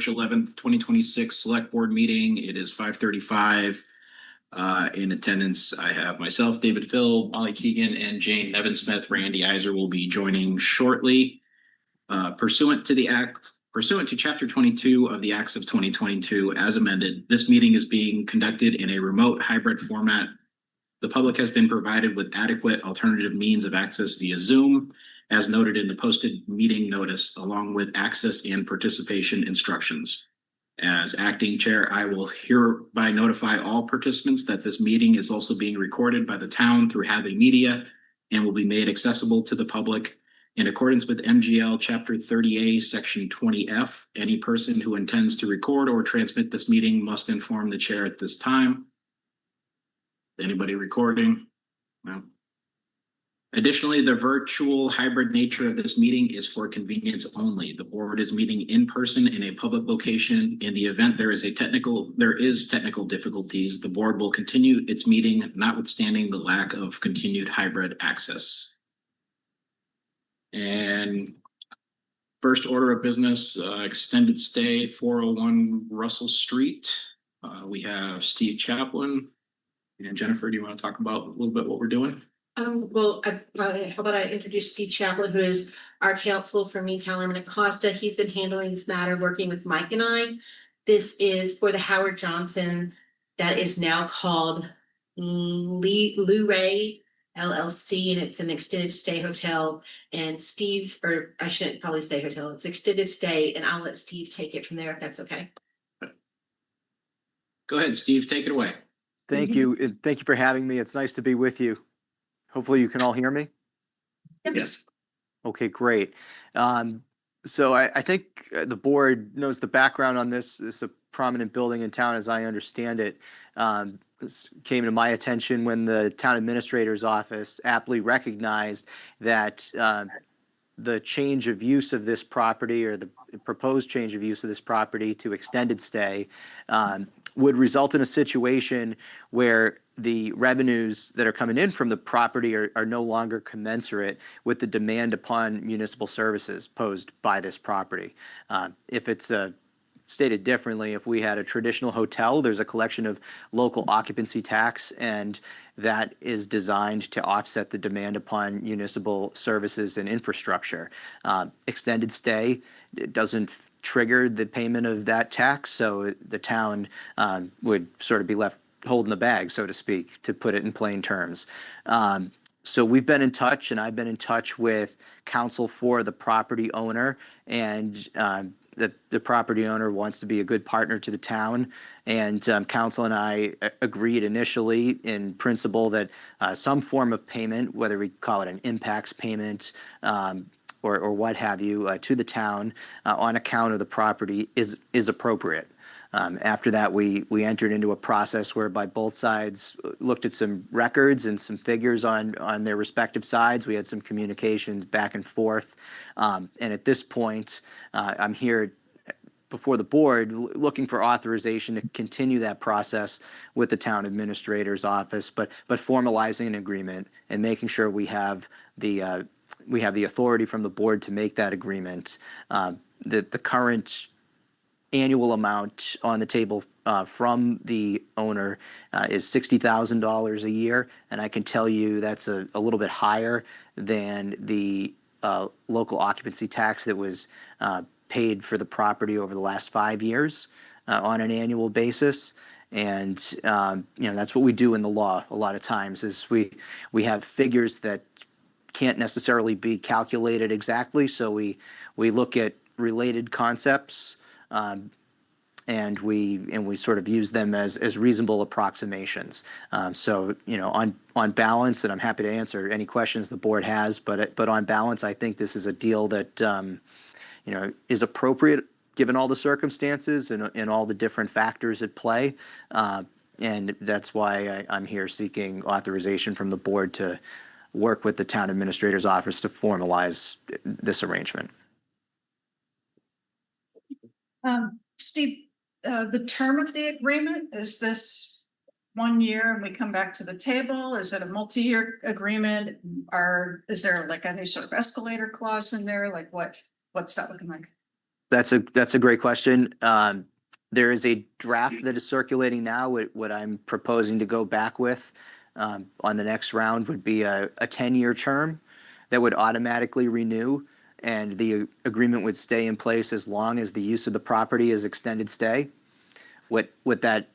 March 11th, 2026 Select Board meeting. It is 5:35. In attendance, I have myself, David Phil, Molly Keegan, and Jane Nevin-Smith. Randy Iser will be joining shortly. Pursuant to Chapter 22 of the Acts of 2022 as amended, this meeting is being conducted in a remote hybrid format. The public has been provided with adequate alternative means of access via Zoom, as noted in the posted meeting notice, along with access and participation instructions. As acting chair, I will hereby notify all participants that this meeting is also being recorded by the town through Hadley Media and will be made accessible to the public. In accordance with MGL Chapter 30A, Section 20F, any person who intends to record or transmit this meeting must inform the chair at this time. Anybody recording? No. Additionally, the virtual hybrid nature of this meeting is for convenience only. The board is meeting in person in a public location. In the event there is technical difficulties, the board will continue its meeting, notwithstanding the lack of continued hybrid access. And first order of business, extended stay, 401 Russell Street. We have Steve Chaplin. And Jennifer, do you want to talk about a little bit what we're doing? Well, how about I introduce Steve Chaplin, who is our counsel for me, Kellerman and Costa. He's been handling this matter, working with Mike and I. This is for the Howard Johnson that is now called Luray LLC, and it's an extended stay hotel. And Steve, or I shouldn't probably say hotel, it's extended stay, and I'll let Steve take it from there if that's okay. Go ahead, Steve, take it away. Thank you. Thank you for having me. It's nice to be with you. Hopefully you can all hear me. Yes. Okay, great. So I think the board knows the background on this. It's a prominent building in town, as I understand it. This came to my attention when the town administrator's office aptly recognized that the change of use of this property, or the proposed change of use of this property to extended stay, would result in a situation where the revenues that are coming in from the property are no longer commensurate with the demand upon municipal services posed by this property. If it's stated differently, if we had a traditional hotel, there's a collection of local occupancy tax, and that is designed to offset the demand upon municipal services and infrastructure. Extended stay, it doesn't trigger the payment of that tax, so the town would sort of be left holding the bag, so to speak, to put it in plain terms. So we've been in touch, and I've been in touch with counsel for the property owner, and the property owner wants to be a good partner to the town, and counsel and I agreed initially in principle that some form of payment, whether we call it an impacts payment or what have you, to the town on account of the property is appropriate. After that, we entered into a process whereby both sides looked at some records and some figures on their respective sides. We had some communications back and forth. And at this point, I'm here before the board looking for authorization to continue that process with the town administrator's office, but formalizing an agreement and making sure we have the authority from the board to make that agreement. The current annual amount on the table from the owner is $60,000 a year, and I can tell you that's a little bit higher than the local occupancy tax that was paid for the property over the last 5 years on an annual basis. And that's what we do in the law a lot of times, is we have figures that can't necessarily be calculated exactly, so we look at related concepts, and we sort of use them as reasonable approximations. So on balance, and I'm happy to answer any questions the board has, but on balance, I think this is a deal that is appropriate given all the circumstances and all the different factors at play. And that's why I'm here seeking authorization from the board to work with the town administrator's office to formalize this arrangement. Steve, the term of the agreement, is this 1 year and we come back to the table? Is it a multi-year agreement? Or is there like any sort of escalator clause in there? Like what's that looking like? That's a great question. There is a draft that is circulating now. What I'm proposing to go back with on the next round would be a 10-year term that would automatically renew, and the agreement would stay in place as long as the use of the property is extended stay. What that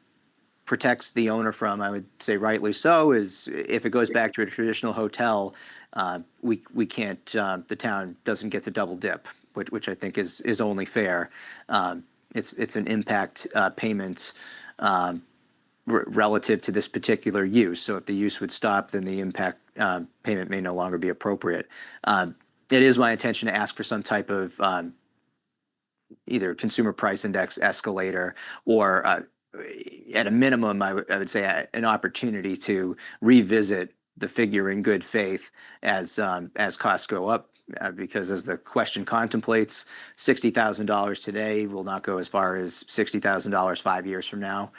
protects the owner from, I would say rightly so, is if it goes back to a traditional hotel, we can't, the town doesn't get to double dip, which I think is only fair. It's an impact payment relative to this particular use. So if the use would stop, then the impact payment may no longer be appropriate. It is my intention to ask for some type of either consumer price index escalator or at a minimum, I would say an opportunity to revisit the figure in good faith as costs go up. Because as the question contemplates, $60,000 today will not go as far as $60,000 5 years from now,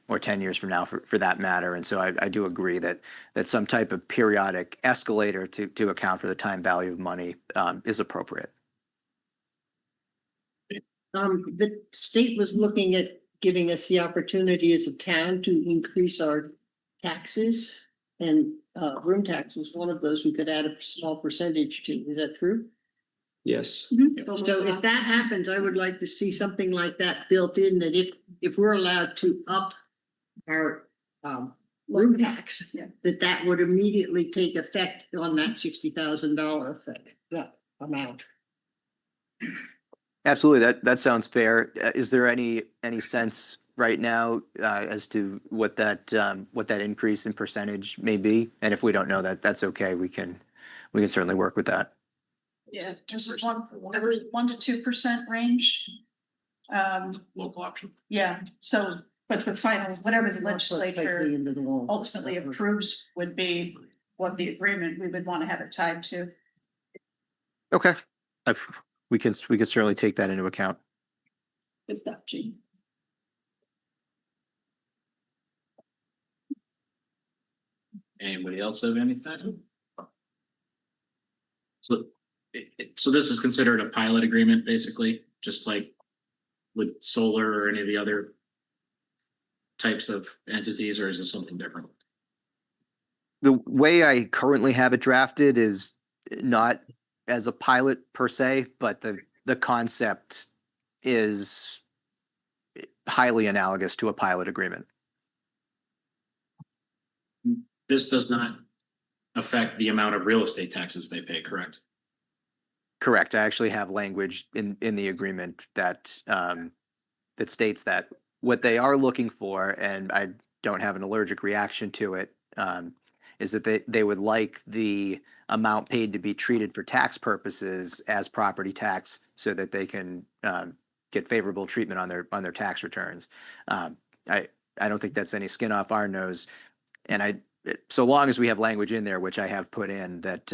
or 10 years from now for that matter. And so I do agree that some type of periodic escalator to account for the time value of money is appropriate. The state was looking at giving us the opportunity as a town to increase our taxes, and room tax was one of those we could add a small percentage to. Is that true? Yes. So if that happens, I would like to see something like that built in, that if we're allowed to up our room tax, that would immediately take effect on that $60,000 effect, that amount. Absolutely, that sounds fair. Is there any sense right now as to what that increase in percentage may be? And if we don't know that, that's okay. We can certainly work with that. Yeah, there's a 1 to 2% range. Local option. Yeah, so, but the final, whatever the legislature ultimately approves would be what the agreement we would want to have it tied to. Okay, we can certainly take that into account. Good thought, Gene. Anybody else have anything? So, so this is considered a pilot agreement, basically, just like with solar or any of the other types of entities, or is this something different? The way I currently have it drafted is not as a pilot per se, but the concept is highly analogous to a pilot agreement. This does not affect the amount of real estate taxes they pay, correct? Correct. I actually have language in the agreement that that states that what they are looking for, and I don't have an allergic reaction to it, is that they would like the amount paid to be treated for tax purposes as property tax, so that they can get favorable treatment on their tax returns. I don't think that's any skin off our nose, and so long as we have language in there, which I have put in, that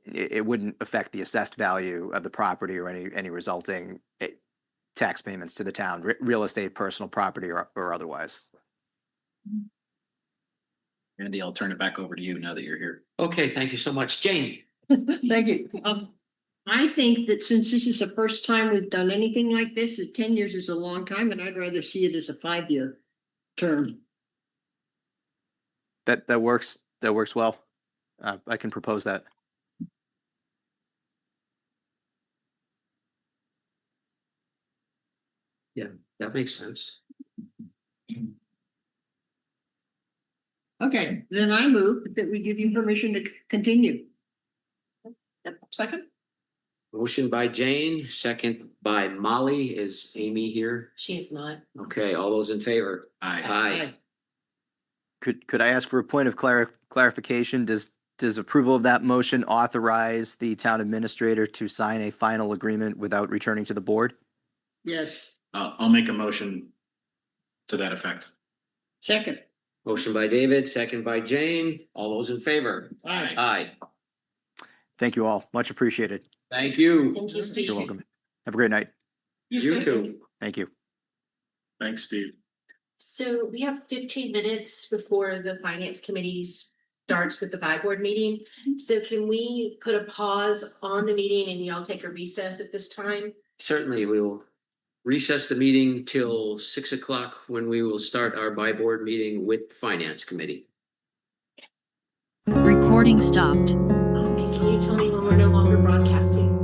it wouldn't affect the assessed value of the property or any resulting tax payments to the town, real estate, personal property, or otherwise. Andy, I'll turn it back over to you now that you're here. Okay, thank you so much. Jane? Thank you. I think that since this is the first time we've done anything like this, that 10 years is a long time, and I'd rather see it as a 5-year term. That works well. I can propose that. Yeah, that makes sense. Okay, then I move that we give you permission to continue. Second? Motion by Jane, second by Molly. Is Amy here? She is not. Okay, all those in favor? Aye. Aye. Could I ask for a point of clarification? Does approval of that motion authorize the town administrator to sign a final agreement without returning to the board? Yes, I'll make a motion to that effect. second. Motion by David, second by Jane. All those in favor? Aye. Aye. Thank you all. Much appreciated. Thank you. Thank you, Steve. You're welcome. Have a great night. You too. Thank you. Thanks, Steve. So we have 15 minutes before the finance committee's starts with the buy board meeting. So can we put a pause on the meeting and y'all take a recess at this time? Certainly, we will recess the meeting till 6 o'clock when we will start our by board meeting with the Finance Committee. Recording stopped. And can you tell me when we're no longer broadcasting?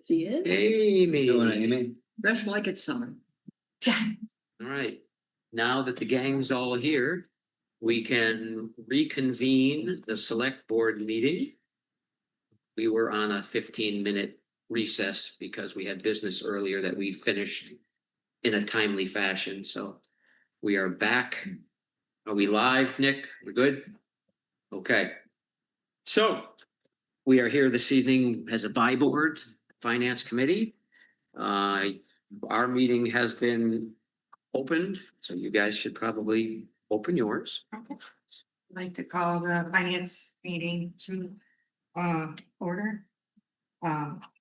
See it? Amy. Dress like it's summer. All right, now that the gang's all here, we can reconvene the select board meeting. We were on a 15-minute recess because we had business earlier that we finished in a timely fashion, so we are back. Are we live, Nick? We're good? Okay. So we are here this evening as a by board finance committee. Our meeting has been opened, so you guys should probably open yours. I'd like to call the finance meeting to order.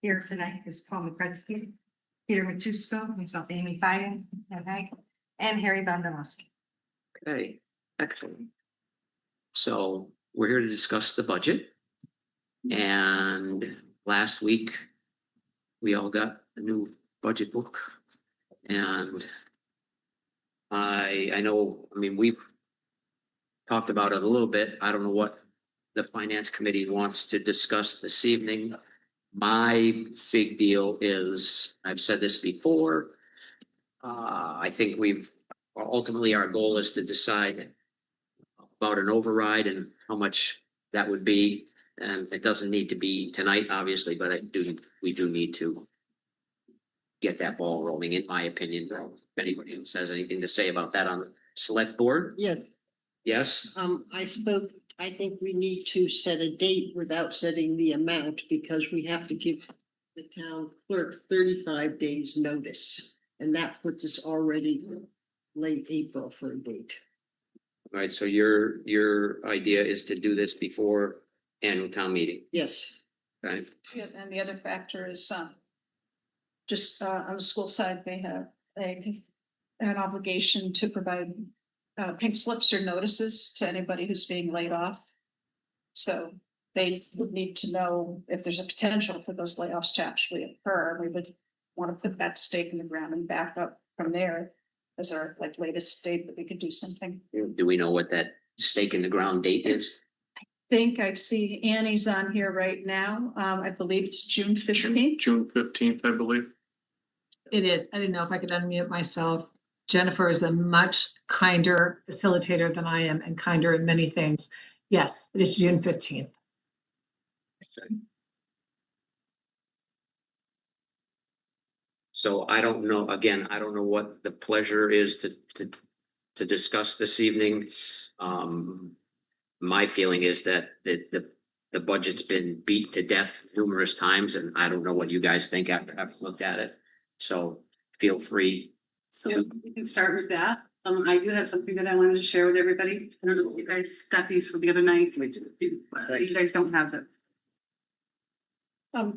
Here tonight is Paul McCretsky, Peter Matusco, myself, Amy Fiden, and Harry Bondomowski. Okay, excellent. So we're here to discuss the budget. And last week, we all got a new budget book. And I know, I mean, we've talked about it a little bit. I don't know what the finance committee wants to discuss this evening. My big deal is, I've said this before, I think ultimately our goal is to decide about an override and how much that would be. And it doesn't need to be tonight, obviously, but we do need to get that ball rolling, in my opinion. If anybody else has anything to say about that on the select board? Yes, Yes, I think we need to set a date without setting the amount because we have to give the town clerk 35 days notice. And that puts us already late April for a date. all right, so your idea is to do this before annual town meeting, Yes, okay? Yeah, and the other factor is, just, on the school side, they have an obligation to provide, pink slips or notices to anybody who's being laid off. So they would need to know if there's a potential for those layoffs to actually occur. We would want to put that stake in the ground and back up from there as our latest date that we could do something. Do we know what that stake in the ground date is? Think I see Annie's on here right now. I believe it's June 15th. June 15th, I believe. It is. I didn't know if I could unmute myself. Jennifer is a much kinder facilitator than I am and kinder in many things. Yes, it is June 15th. So I don't know, again, I don't know what the pleasure is to discuss this evening. My feeling is that the budget's been beat to death numerous times, and I don't know what you guys think after having looked at it. So feel free. So we can start with that. I do have something that I wanted to share with everybody. I don't know if you guys got these from the other night. You guys don't have them.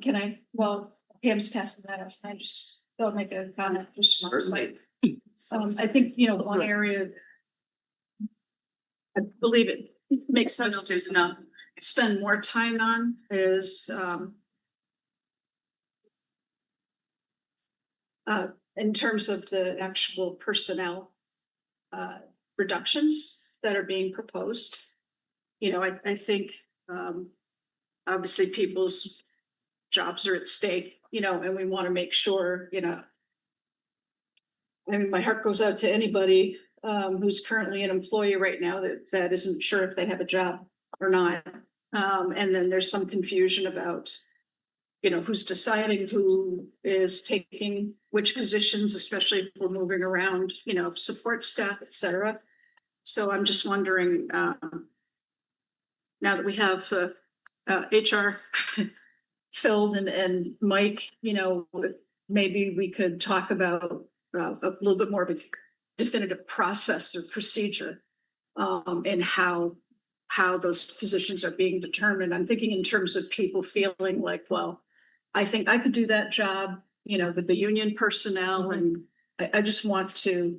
Can I, well, Pam's passing that up. Can I just, they'll make a comment. Just Certainly. I think, one area. I believe it makes sense to spend more time on is, in terms of the actual personnel reductions that are being proposed. I think obviously people's jobs are at stake, and we want to make sure, I mean, my heart goes out to anybody who's currently an employee right now that isn't sure if they have a job or not. And then there's some confusion about, who's deciding who is taking which positions, especially if we're moving around, support staff, et cetera. So I'm just wondering, now that we have HR filled and Mike, maybe we could talk about a little bit more of a definitive process or procedure and how those positions are being determined. I'm thinking in terms of people feeling like, well, I think I could do that job, with the union personnel. And I just want to,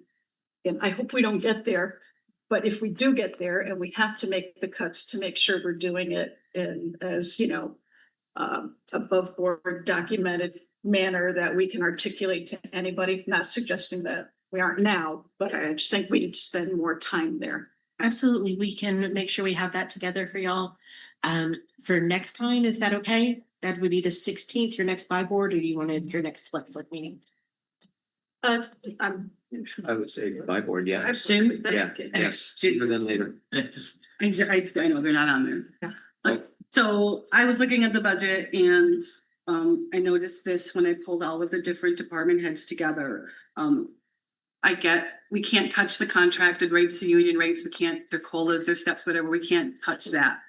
and I hope we don't get there, but if we do get there and we have to make the cuts, to make sure we're doing it in as, above board documented manner that we can articulate to anybody, not suggesting that we aren't now, but I just think we need to spend more time there. Absolutely. We can make sure we have that together for y'all for next time. Is that okay? that would be the 16th, your next by board, or do you want your next select board meeting? I'm. I would say by board, yeah. Soon? Yeah, yes, sooner than later. I know they're not on there. Yeah. So I was looking at the budget and I noticed this when I pulled all of the different department heads together. We can't touch the contracted rates, the union rates, we can't, their COLAs, their steps, whatever, we can't touch that.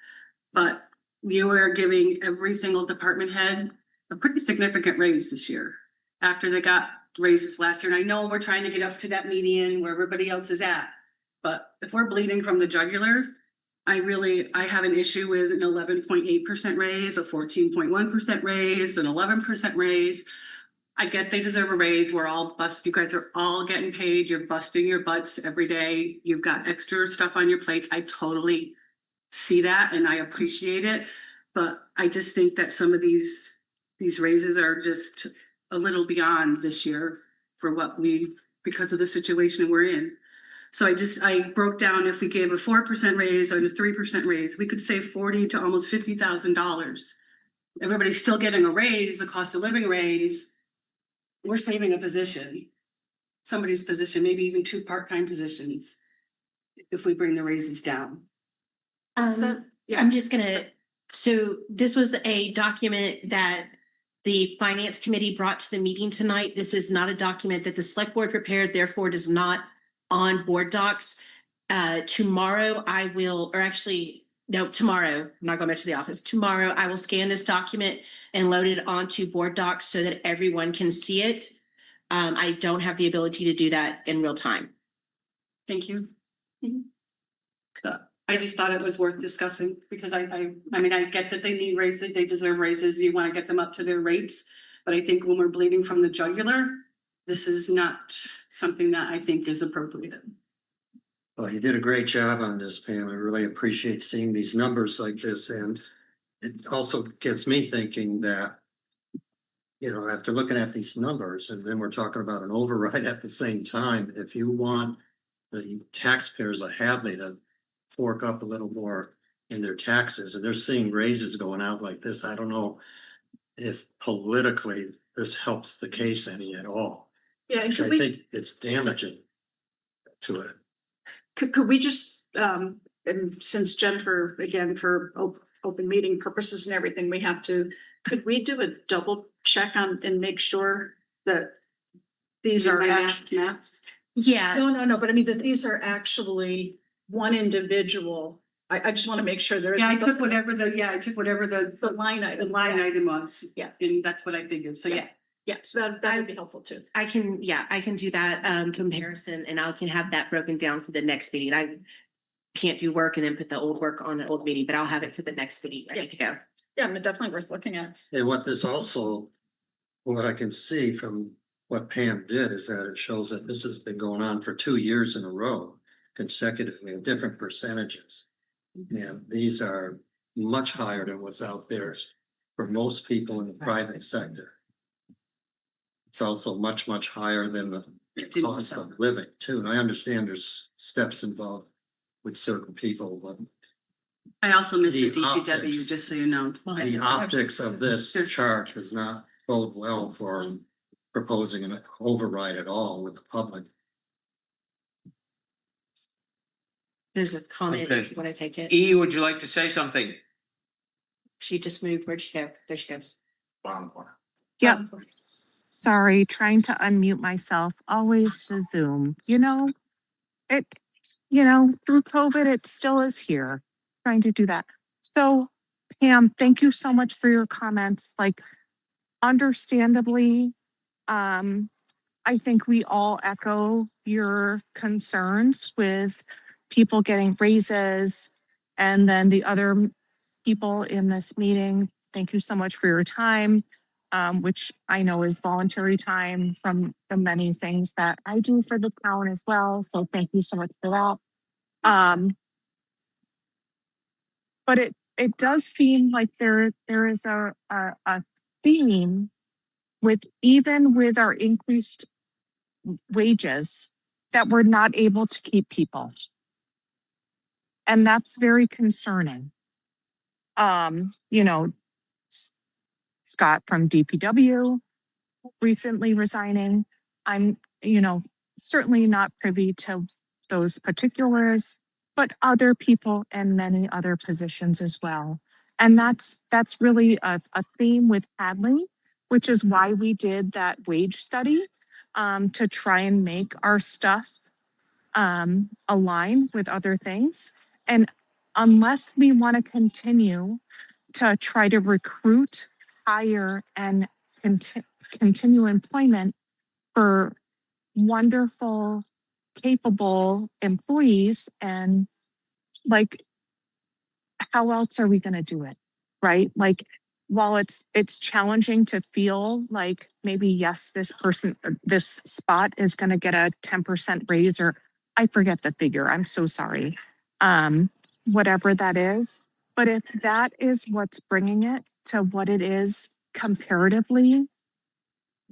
But you are giving every single department head a pretty significant raise this year. After they got raises last year, and I know we're trying to get up to that median where everybody else is at. But if we're bleeding from the jugular, I have an issue with an 11.8% raise, a 14.1% raise, an 11% raise. I get they deserve a raise. You guys are all getting paid. You're busting your butts every day. You've got extra stuff on your plates. I totally see that and I appreciate it. But I just think that some of these raises are just a little beyond this year for because of the situation we're in. So I broke down, if we gave a 4% raise or a 3% raise, we could save $40,000 to almost $50,000. Everybody's still getting a raise, the cost of living raise. We're saving a position, somebody's position, maybe even 2 part-time positions, if we bring the raises down. I'm just so this was a document that the finance committee brought to the meeting tonight. This is not a document that the select board prepared, therefore it is not on board docs. Tomorrow tomorrow, I'm not going back to the office. Tomorrow I will scan this document and load it onto board docs so that everyone can see it. I don't have the ability to do that in real time. Thank you. I just thought it was worth discussing because I get that they need raises, they deserve raises, you want to get them up to their rates. But I think when we're bleeding from the jugular, this is not something that I think is appropriate. Well, you did a great job on this, Pam. I really appreciate seeing these numbers like this. And it also gets me thinking that, after looking at these numbers, and then we're talking about an override at the same time, if you want the taxpayers of Hadley to fork up a little more in their taxes, and they're seeing raises going out like this, I don't know if politically this helps the case any at all. Yeah, and I think it's damaging to it. Could we just, and since Jennifer, again, for open meeting purposes and everything, could we do a double check on and make sure that these are maths? Yeah. No, but I mean that these are actually one individual. I just want to make sure I took whatever the line item. line was. Yeah. And that's what I figured. So yeah. Yeah, so that would be helpful too. I can do that comparison and I can have that broken down for the next meeting. I can't do work and then put the old work on the old meeting, but I'll have it for the next meeting ready to go. Yeah, I mean, definitely worth looking at. And what I can see from what Pam did is that it shows that this has been going on for 2 years in a row consecutively at different percentages. And these are much higher than what's out there for most people in the private sector. It's also much, much higher than the cost of living too. And I understand there's steps involved with certain people, but I also missed the The DPW, optics. just so you know. the optics of this chart does not bode well for proposing an override at all with the public. There's a comment Okay. if you want to take it. E, would you like to say something? She just moved. Where'd she go? There she goes. Bottom corner. Yep. Sorry, trying to unmute myself, always to Zoom, through COVID, it still is here, trying to do that. So Pam, thank you so much for your comments. Like, understandably, I think we all echo your concerns with people getting raises and then the other people in this meeting. Thank you so much for your time. Which I know is voluntary time from the many things that I do for the town as well. So thank you so much for that. But it does seem like there is a theme even with our increased wages that we're not able to keep people. And that's very concerning. Scott from DPW recently resigning. I'm, certainly not privy to those particulars, but other people in many other positions as well. And that's really a theme with Hadley, which is why we did that wage study to try and make our stuff align with other things. And unless we want to continue to try to recruit, hire, and continue employment for wonderful, capable employees, and like, how else are we going to do it? Right? Like, while it's challenging to feel like maybe, yes, this spot is going to get a 10% raise, or I forget the figure. I'm so sorry. Whatever that is. But if that is what's bringing it to what it is comparatively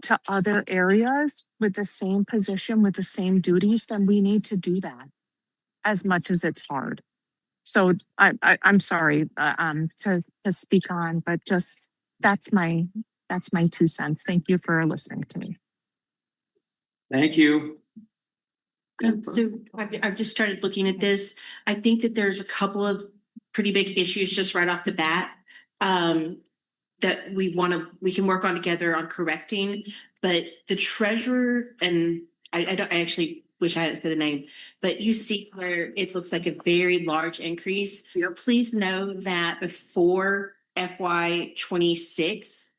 to other areas with the same position, with the same duties, then we need to do that as much as it's hard. So I'm sorry to speak on, but just that's my 2 cents. Thank you for listening to me. Thank you. So I've just started looking at this. I think that there's a couple of pretty big issues just right off the bat that we can work on together on correcting. But the treasurer, and I actually wish I hadn't said the name, but you see where it looks like a very large increase. Yep. Please know that before FY26,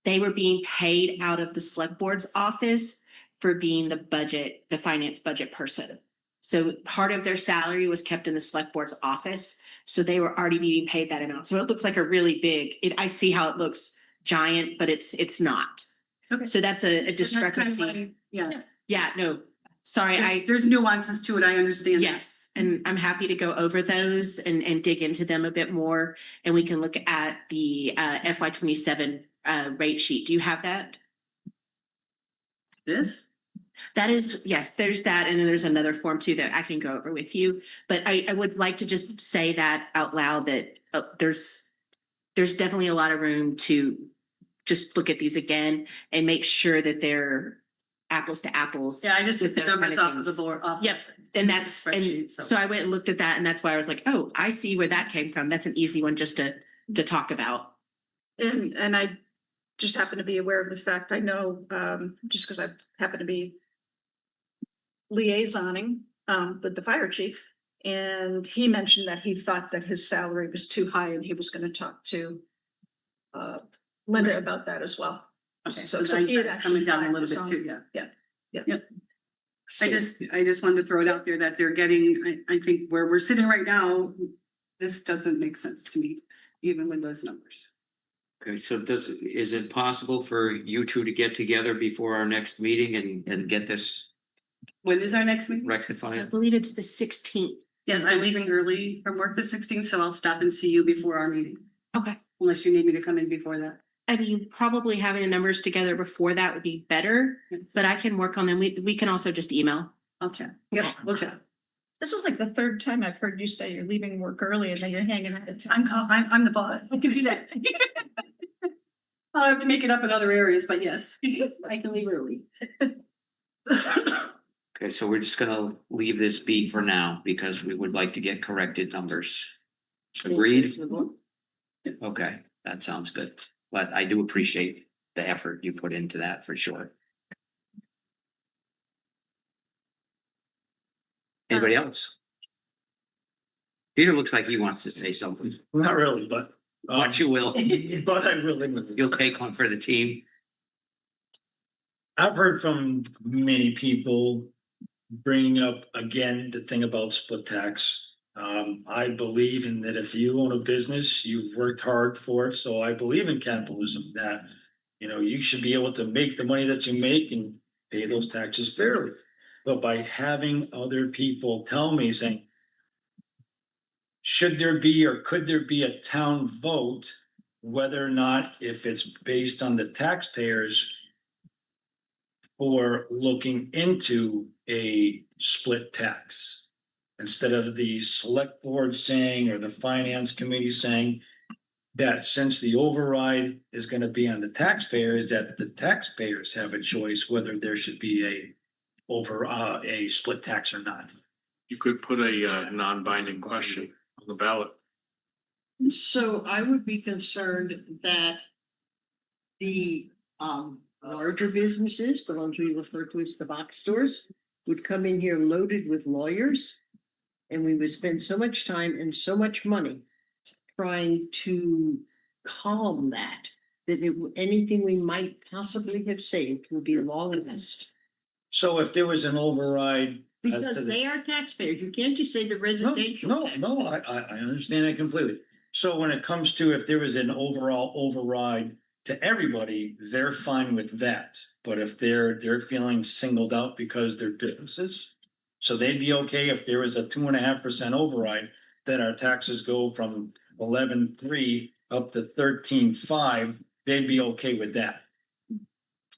they were being paid out of the select board's office for being the finance budget person. So part of their salary was kept in the select board's office. So they were already being paid that amount. So it looks like a really big, I see how it looks giant, but it's not. Okay. So that's a That's kind of discrepancy. yeah, Yeah, no, sorry. there's nuances to it. I understand. Yes, and I'm happy to go over those and dig into them a bit more. And we can look at the FY27 rate sheet. Do you have that? This? That is, yes, there's that. And then there's another form too that I can go over with you. But I would like to just say that out loud, that there's definitely a lot of room to just look at these again and make sure that they're apples to apples. Yeah, I just with took the those numbers kind of off of the things. board. Yep. And that's, and Spreadsheet, so I went and looked at that, and that's why I was like, oh, I see where that came from. That's an easy one just to talk about. And I just happen to be aware of the fact, I know, just because I happen to be liaisoning with the fire chief. And he mentioned that he thought that his salary was too high, and he was going to talk to Linda about that as well. Okay, So so he had coming actually down a flagged little us bit on- too, yeah. Yeah. I just wanted to throw it out there that they're getting, I think where we're sitting right now, this doesn't make sense to me, even with those numbers. Okay, so is it possible for you two to get together before our next meeting and get this When is our next meeting? I rectified? believe it's the 16th. Yes, I'm leaving early from work the 16th, so I'll stop and see you before our meeting, Okay. unless you need me to come in before that. I mean, probably having the numbers together before that would be better, but I can work on them. We can also just email. I'll check. Yep, we'll check. This is like the third time I've heard you say you're leaving work early and then you're hanging out at town. I'm the boss. I can do that. I'll have to make it up in other areas, but yes, I can leave early. Okay, so we're just gonna leave this be for now because we would like to get corrected numbers. Agreed? Okay, that sounds good. But I do appreciate the effort you put into that for sure. Anybody else? Peter looks like he wants to say something. Not really, but. What you will. But I really. You'll take one for the team. I've heard from many people bringing up again the thing about split tax. I believe in that if you own a business, you've worked hard for it. So I believe in capitalism, that, you should be able to make the money that you make and pay those taxes fairly. But by having other people tell me, saying, should there be or could there be a town vote, whether or not, if it's based on the taxpayers, for looking into a split tax, instead of the select board saying, or the finance committee saying, that since the override is gonna be on the taxpayers, that the taxpayers have a choice whether there should be a split tax or not. You could put a non-binding question on the ballot. So I would be concerned that the larger businesses, the ones we refer to as the box stores, would come in here loaded with lawyers. And we would spend so much time and so much money trying to calm that, anything we might possibly have saved would be lost. So if there was an override. Because they are taxpayers. You can't just say the residential. No, I understand that completely. So when it comes to if there was an overall override to everybody, they're fine with that. But if they're feeling singled out because they're businesses, so they'd be okay if there was a 2.5% override, that our taxes go from 11.3 up to 13.5, they'd be okay with that.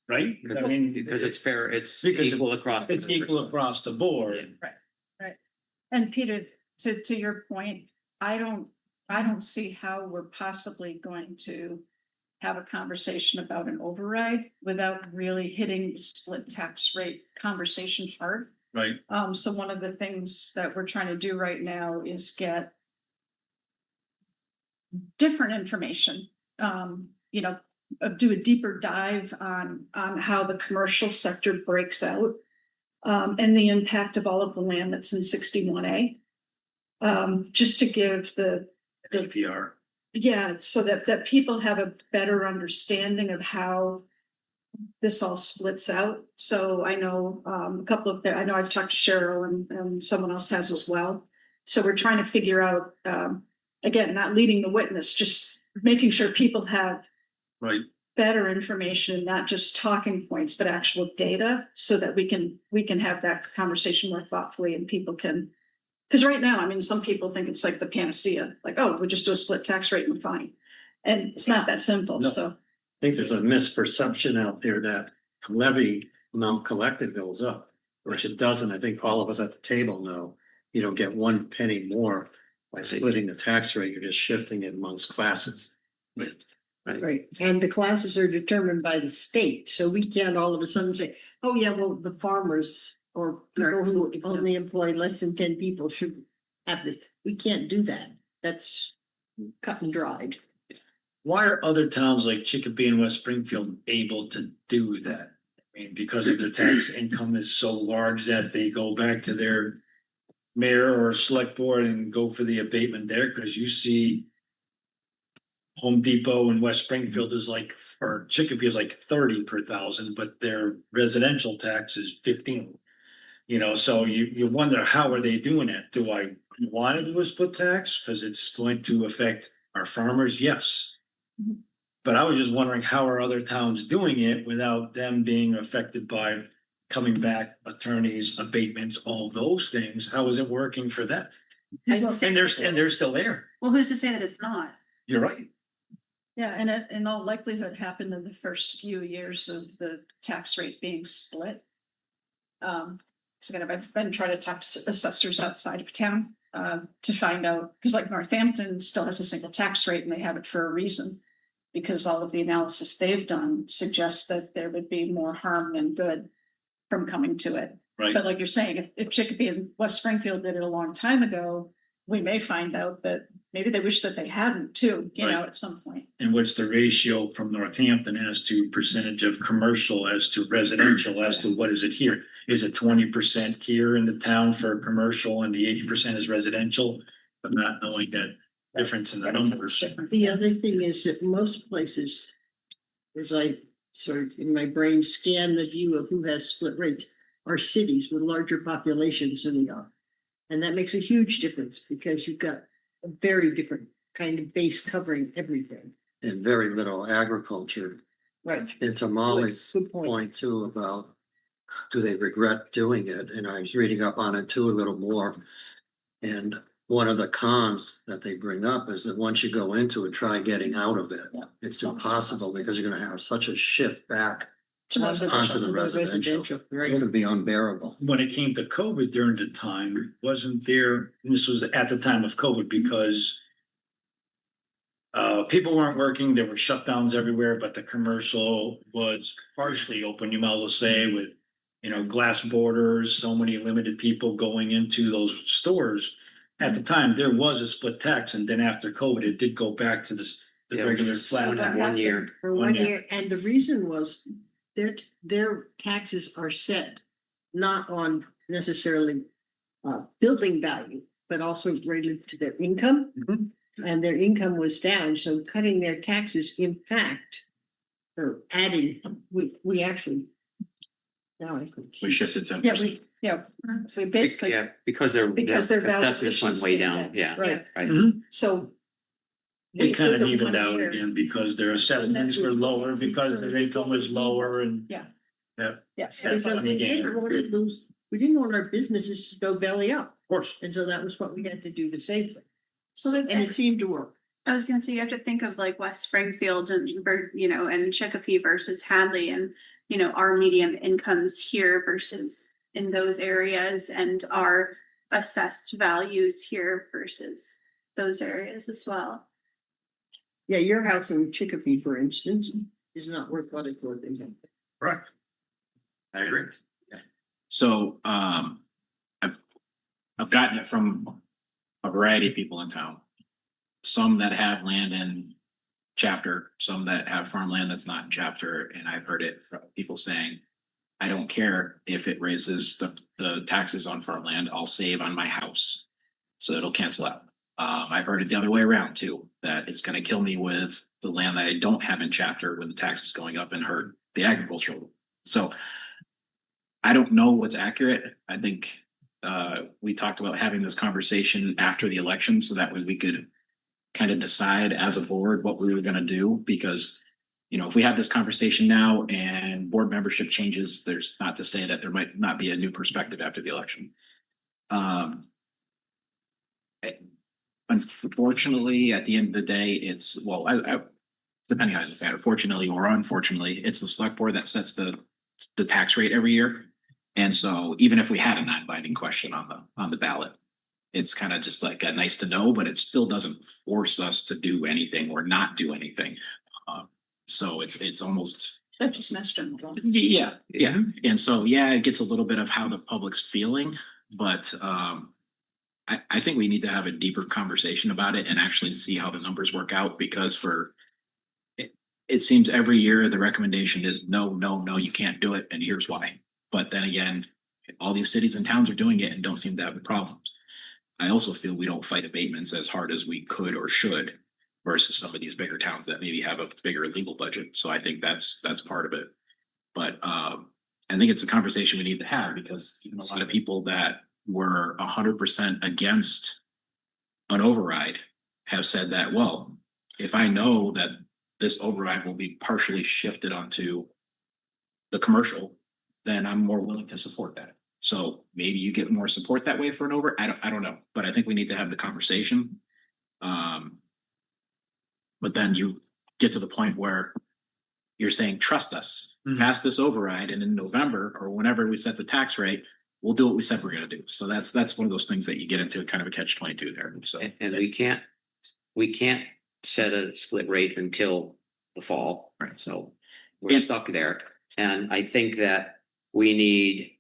Right? I mean, Because it's fair, it's Because equal across. it's equal across the board. And Peter, to your point, I don't see how we're possibly going to have a conversation about an override without really hitting the split tax rate conversation hard. Right. So one of the things that we're trying to do right now is get different information, do a deeper dive on how the commercial sector breaks out, and the impact of all of the land that's in 61A. Just to give the APR. Yeah, so that people have a better understanding of how this all splits out. So I know I know I've talked to Cheryl and someone else has as well. So we're trying to figure out, again, not leading the witness, just making sure people have Right. better information, not just talking points, but actual data, so that we can have that conversation more thoughtfully and people can. Because right now, I mean, some people think it's like the panacea, like, oh, we'll just do a split tax rate and we're fine. And it's not that simple, No. so. I think there's a misperception out there that levy amount collected goes up, which it doesn't. I think all of us at the table know you don't get 1 penny more by splitting the tax rate. You're just shifting it amongst classes. Right, and the classes are determined by the state, so we can't all of a sudden say, oh, yeah, well, the farmers or people who only employ less than 10 people should have this. We can't do that. That's cut and dried. Why are other towns like Chicopee and West Springfield able to do that? I mean, because of their tax income is so large that they go back to their mayor or select board and go for the abatement there, because you see Home Depot in West Springfield is like, or Chicopee is like 30 per thousand, but their residential tax is 15. So you wonder, how are they doing it? Do I want to do a split tax? Because it's going to affect our farmers? Yes. But I was just wondering, how are other towns doing it without them being affected by coming back, attorneys, abatements, all those things? How is it working for them? And they're still there. Well, who's to say that it's not? You're right. Yeah, and it in all likelihood happened in the first few years of the tax rate being split. So again, I've been trying to talk to assessors outside of town to find out, because like Northampton still has a single tax rate and they have it for a reason. Because all of the analysis they've done suggests that there would be more harm than good from coming to it. Right. But like you're saying, if Chicopee and West Springfield did it a long time ago, we may find out that maybe they wish that they hadn't too, at some point. And what's the ratio from Northampton as to percentage of commercial as to residential, as to what is it here? Is it 20% here in the town for commercial and the 80% is residential? But not knowing that difference in the numbers. The other thing is that most places, as I sort of in my brain scan the view of who has split rates, are cities with larger populations than we are. And that makes a huge difference because you've got a very different kind of base covering everything. And very little agriculture. Right. And to Molly's Good point. point too about, do they regret doing it? And I was reading up on it too a little more. And one of the cons that they bring up is that once you go into it, try getting out of it. Yeah. It's impossible because you're gonna have such a shift back To onto the residential. Right. It'll be unbearable. When it came to COVID during the time, wasn't there, and this was at the time of COVID, because People weren't working, there were shutdowns everywhere, but the commercial was partially open, you might as well say, with, you know, glass borders, so many limited people going into those stores. At the time, there was a split tax, and then after COVID, it did go back to the Yeah, regular So flat. that tax. 1 year. For 1 year, and the reason was their taxes are set not on necessarily building value, but also related to their income. Mhm. And their income was down, so cutting their taxes impact or adding, we actually. Now I can. We shifted 10%. We basically, Yeah, because their Because their assessments went valuations way came down, down. yeah. Right. Right. so. It kind of for the evened 1 out year- again because their assessments were lower, because their income was lower and. Yeah. Yeah, Yes. That's Because funny we game. didn't want to lose, we didn't want our businesses to go belly up, of course. and so that was what we had to do to save them. So And it seemed to work. I was gonna say, you have to think of like West Springfield and, you know, and Chicopee versus Hadley and, you know, our medium incomes here versus in those areas and our assessed values here versus those areas as well. Yeah, your house in Chicopee, for instance, is not worth what it's worth in. Correct. I agree. So, I've gotten it from a variety of people in town. Some that have land in chapter, some that have farmland that's not in chapter, and I've heard it from people saying, I don't care if it raises the taxes on farmland, I'll save on my house. So it'll cancel out. I've heard it the other way around too, that it's gonna kill me with the land that I don't have in chapter when the tax is going up and hurt the agricultural. So I don't know what's accurate. I think we talked about having this conversation after the election so that way we could kind of decide as a board what we were gonna do, because you know, if we have this conversation now and board membership changes, there's not to say that there might not be a new perspective after the election. Unfortunately, at the end of the day, it's, well, I depending on how you look at it, fortunately or unfortunately, it's the select board that sets the tax rate every year. And so even if we had a non-binding question on the ballot, it's kind of just like a nice to know, but it still doesn't force us to do anything or not do anything. So it's almost. That just messed them. Yeah. And so, yeah, it gets a little bit of how the public's feeling, but I think we need to have a deeper conversation about it and actually see how the numbers work out, because it seems every year the recommendation is no, you can't do it, and here's why. But then again, all these cities and towns are doing it and don't seem to have problems. I also feel we don't fight abatements as hard as we could or should versus some of these bigger towns that maybe have a bigger legal budget. So I think that's part of it. But I think it's a conversation we need to have, because even a lot of people that were 100% against an override have said that, well, if I know that this override will be partially shifted onto the commercial, then I'm more willing to support that. So maybe you get more support that way for an over, I don't know, but I think we need to have the conversation. But then you get to the point where you're saying, trust us, pass this override, and in November or whenever we set the tax rate, we'll do what we said we're gonna do. So that's one of those things that you get into kind of a catch-22 there. So. And we can't set a split rate until the fall. Right. So we're stuck there. And I think that we need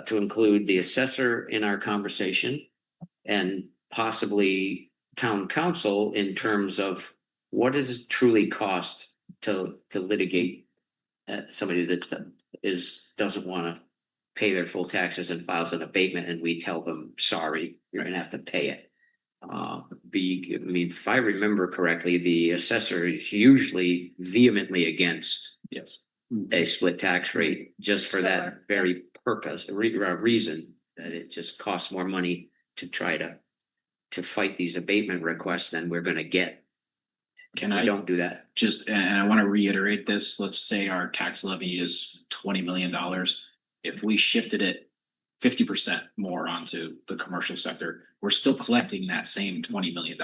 to include the assessor in our conversation and possibly town council in terms of what does it truly cost to litigate somebody that doesn't want to pay their full taxes and files an abatement, and we tell them, sorry, you're gonna have to pay it. I mean, if I remember correctly, the assessor is usually vehemently against Yes. a split tax rate, just for that very purpose, reason that it just costs more money to try to fight these abatement requests than we're gonna get. Can We I don't do that. just, and I want to reiterate this, let's say our tax levy is $20 million. If we shifted it 50% more onto the commercial sector, we're still collecting that same $20 million.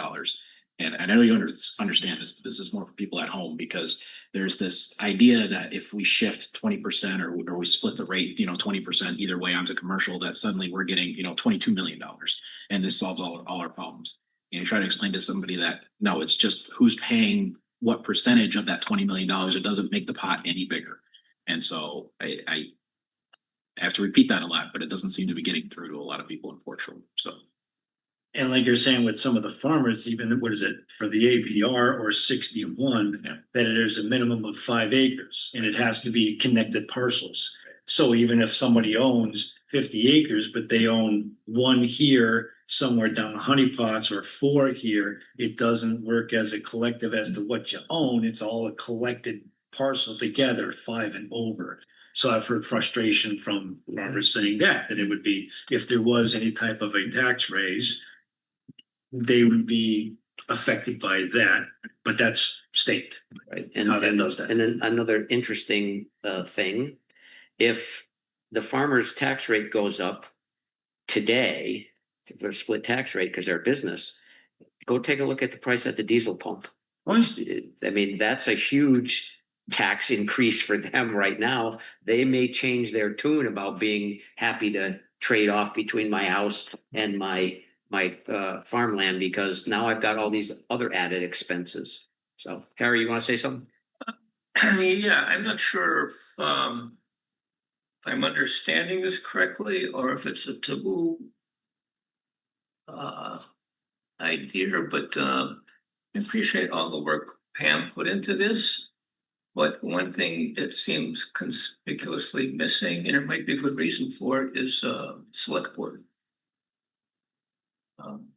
And I know you understand this, but this is more for people at home, because there's this idea that if we shift 20% or we split the rate, 20% either way onto commercial, that suddenly we're getting, $22 million and this solves all our problems. You try to explain to somebody that, no, it's just who's paying what percentage of that $20 million. It doesn't make the pot any bigger. And so I have to repeat that a lot, but it doesn't seem to be getting through to a lot of people in Portugal. So. And like you're saying with some of the farmers, even what is it for the APR or 61, that there's a minimum of 5 acres and it has to be connected parcels. So even if somebody owns 50 acres, but they own 1 here, somewhere down Honeypots or 4 here, it doesn't work as a collective as to what you own. It's all a collected parcel together, 5 and over. So I've heard frustration from farmers saying that it would be, if there was any type of a tax raise, they would be affected by that, but that's state. Right. How that does that. And then another interesting thing, if the farmer's tax rate goes up today, their split tax rate because they're a business, go take a look at the price at the diesel pump. I mean, that's a huge tax increase for them right now. They may change their tune about being happy to trade off between my house and my farmland because now I've got all these other added expenses. So Harry, you want to say something? Yeah, I'm not sure if I'm understanding this correctly or if it's a taboo idea, but I appreciate all the work Pam put into this. But one thing that seems conspicuously missing, and there might be a good reason for it, is select board.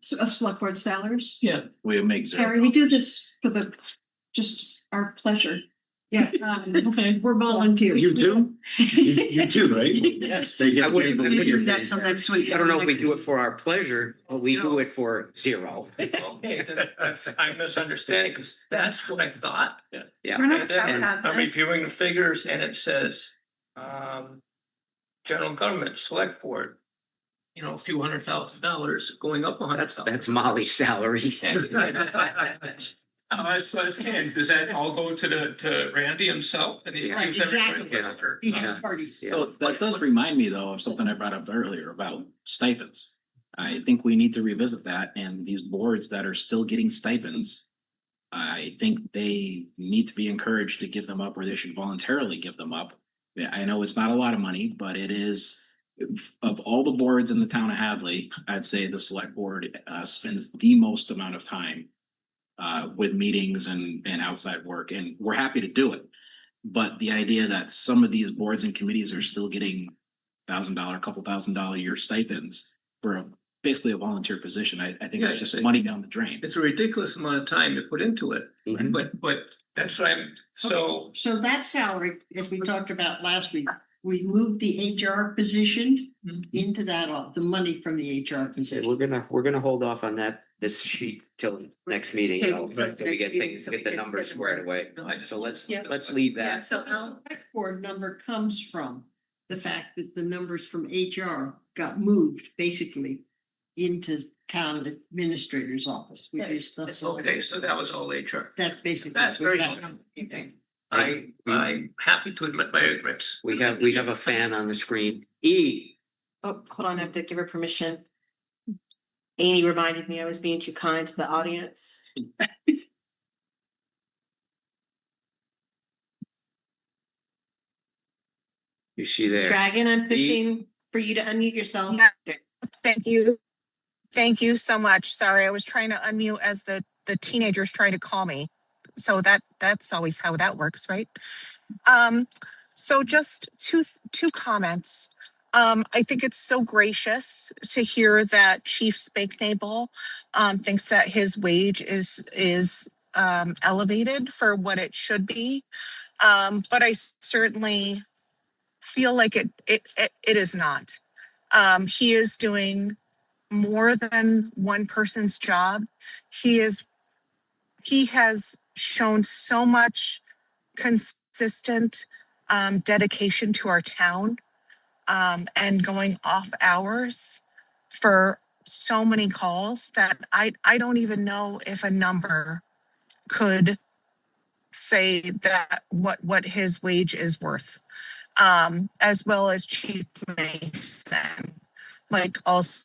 So a select board salaries. Yeah. We make zero. Harry, we do this for just our pleasure. Yeah, Okay. we're volunteers. You too? You too, right? Yes. They get I wouldn't- paid we when do you're that paid. till next week. I don't know if we do it for our pleasure, but we do it for zero. Okay, I'm misunderstanding because that's what I thought. Yeah. We're not And then sad. I'm reviewing the figures and it says, general government, select board, a few $100,000 going up $100,000. That's Molly's salary. That's what I'm saying. Does that all go to Randy himself? And he Right, gives everybody exactly. whatever? He has parties. So that does remind me though of something I brought up earlier about stipends. I think we need to revisit that and these boards that are still getting stipends. I think they need to be encouraged to give them up or they should voluntarily give them up. Yeah, I know it's not a lot of money, but it is, of all the boards in the town of Hadley, I'd say the select board spends the most amount of time with meetings and outside work, and we're happy to do it. But the idea that some of these boards and committees are still getting $1,000, couple $1,000 a year stipends for basically a volunteer position, I think it's just money down the drain. It's a ridiculous amount of time to put into it, Mhm. but that's what I'm, so. So that salary, as we talked about last week, we moved the HR position into that, the money from the HR So position. we're gonna hold off on this sheet till next meeting, Okay, though, so till we get next meeting, things, so get we the can numbers get squared more. away. No, I just- So let's Yeah. leave Yeah, that. so The select board number comes from the fact that the numbers from HR got moved basically into town administrator's office, which is the. Okay, so that was all HR. That's basically. That's was very that good. number. Okay. I'm happy to admit my ignorance. We have a fan on the screen. E, Oh, hold on, I have to give her permission. Amy reminded me I was being too kind to the audience. is she there? Dragon, I'm pushing for you to unmute yourself. Yeah. Thank you. Thank you so much. Sorry, I was trying to unmute as the teenagers try to call me. So that's always how that works, right? So just two comments. I think it's so gracious to hear that Chief Spakenable thinks that his wage is elevated for what it should be. But I certainly feel like it is not. He is doing more than one person's job. He has shown so much consistent dedication to our town and going off hours for so many calls that I don't even know if a number could say that what his wage is worth. As well as Chief Mason, like also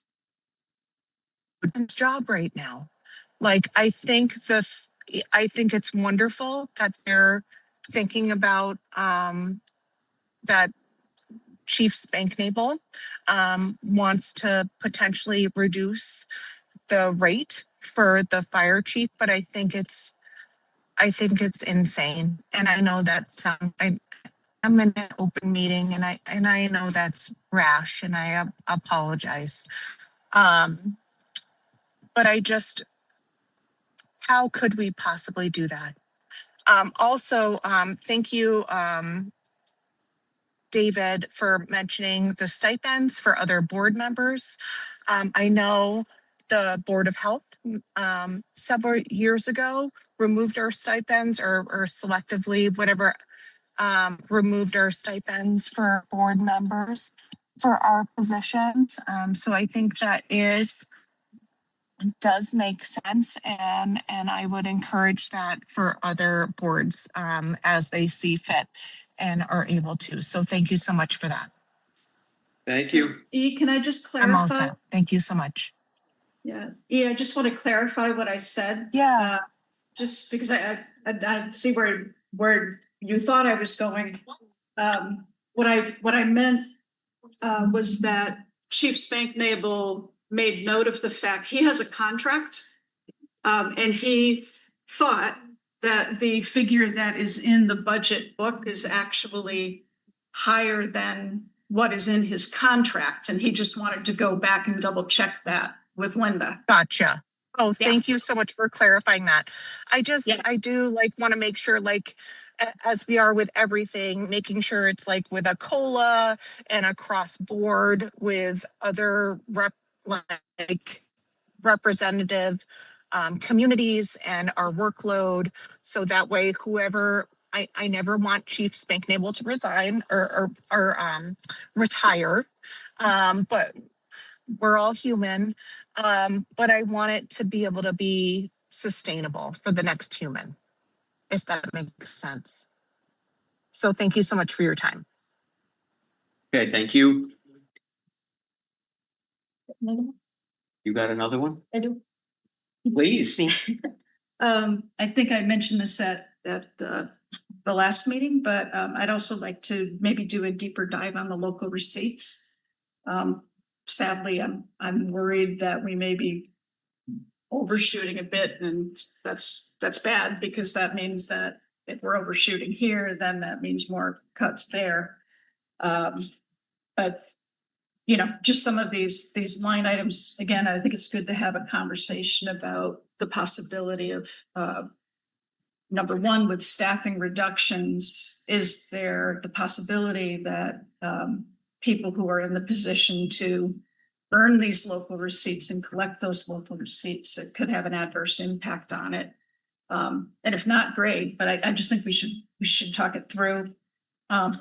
his job right now. Like, I think it's wonderful that they're thinking about, that Chief Spanknable, wants to potentially reduce the rate for the fire chief, but I think it's insane. And I know that, I'm in an open meeting and I know that's rash and I apologize. But how could we possibly do that? Also, thank you, David, for mentioning the stipends for other board members. I know the Board of Health, several years ago removed our stipends or selectively, whatever, removed our stipends for board members for our positions. So I think that does make sense, and I would encourage that for other boards, as they see fit and are able to. So thank you so much for that. Thank you. E, can I just I'm all clarify? set. Thank you so much. Yeah, E, I just want to clarify what I said. Yeah. Just because I see where you thought I was going. What I meant was that Chief Spanknable made note of the fact he has a contract. And he thought that the figure that is in the budget book is actually higher than what is in his contract. And he just wanted to go back and double check that with Linda. Gotcha. Oh, Yeah. thank you so much for clarifying that. Yeah. I do like want to make sure, like, as we are with everything, making sure it's like with a COLA and across board with other representative communities and our workload. So that way, whoever, I never want Chief Spanknable to resign or retire. But we're all human. But I want it to be able to be sustainable for the next human, if that makes sense. So thank you so much for your time. Okay, thank you. You got another one? I do. Please. I think I mentioned this at the last meeting, but I'd also like to maybe do a deeper dive on the local receipts. Sadly, I'm worried that we may be overshooting a bit, and that's bad, because that means that if we're overshooting here, then that means more cuts there. But you know, just some of these line items, again, I think it's good to have a conversation about the possibility of number one, with staffing reductions, is there the possibility that people who are in the position to earn these local receipts and collect those local receipts, it could have an adverse impact on it. And if not, great, but I just think we should talk it through.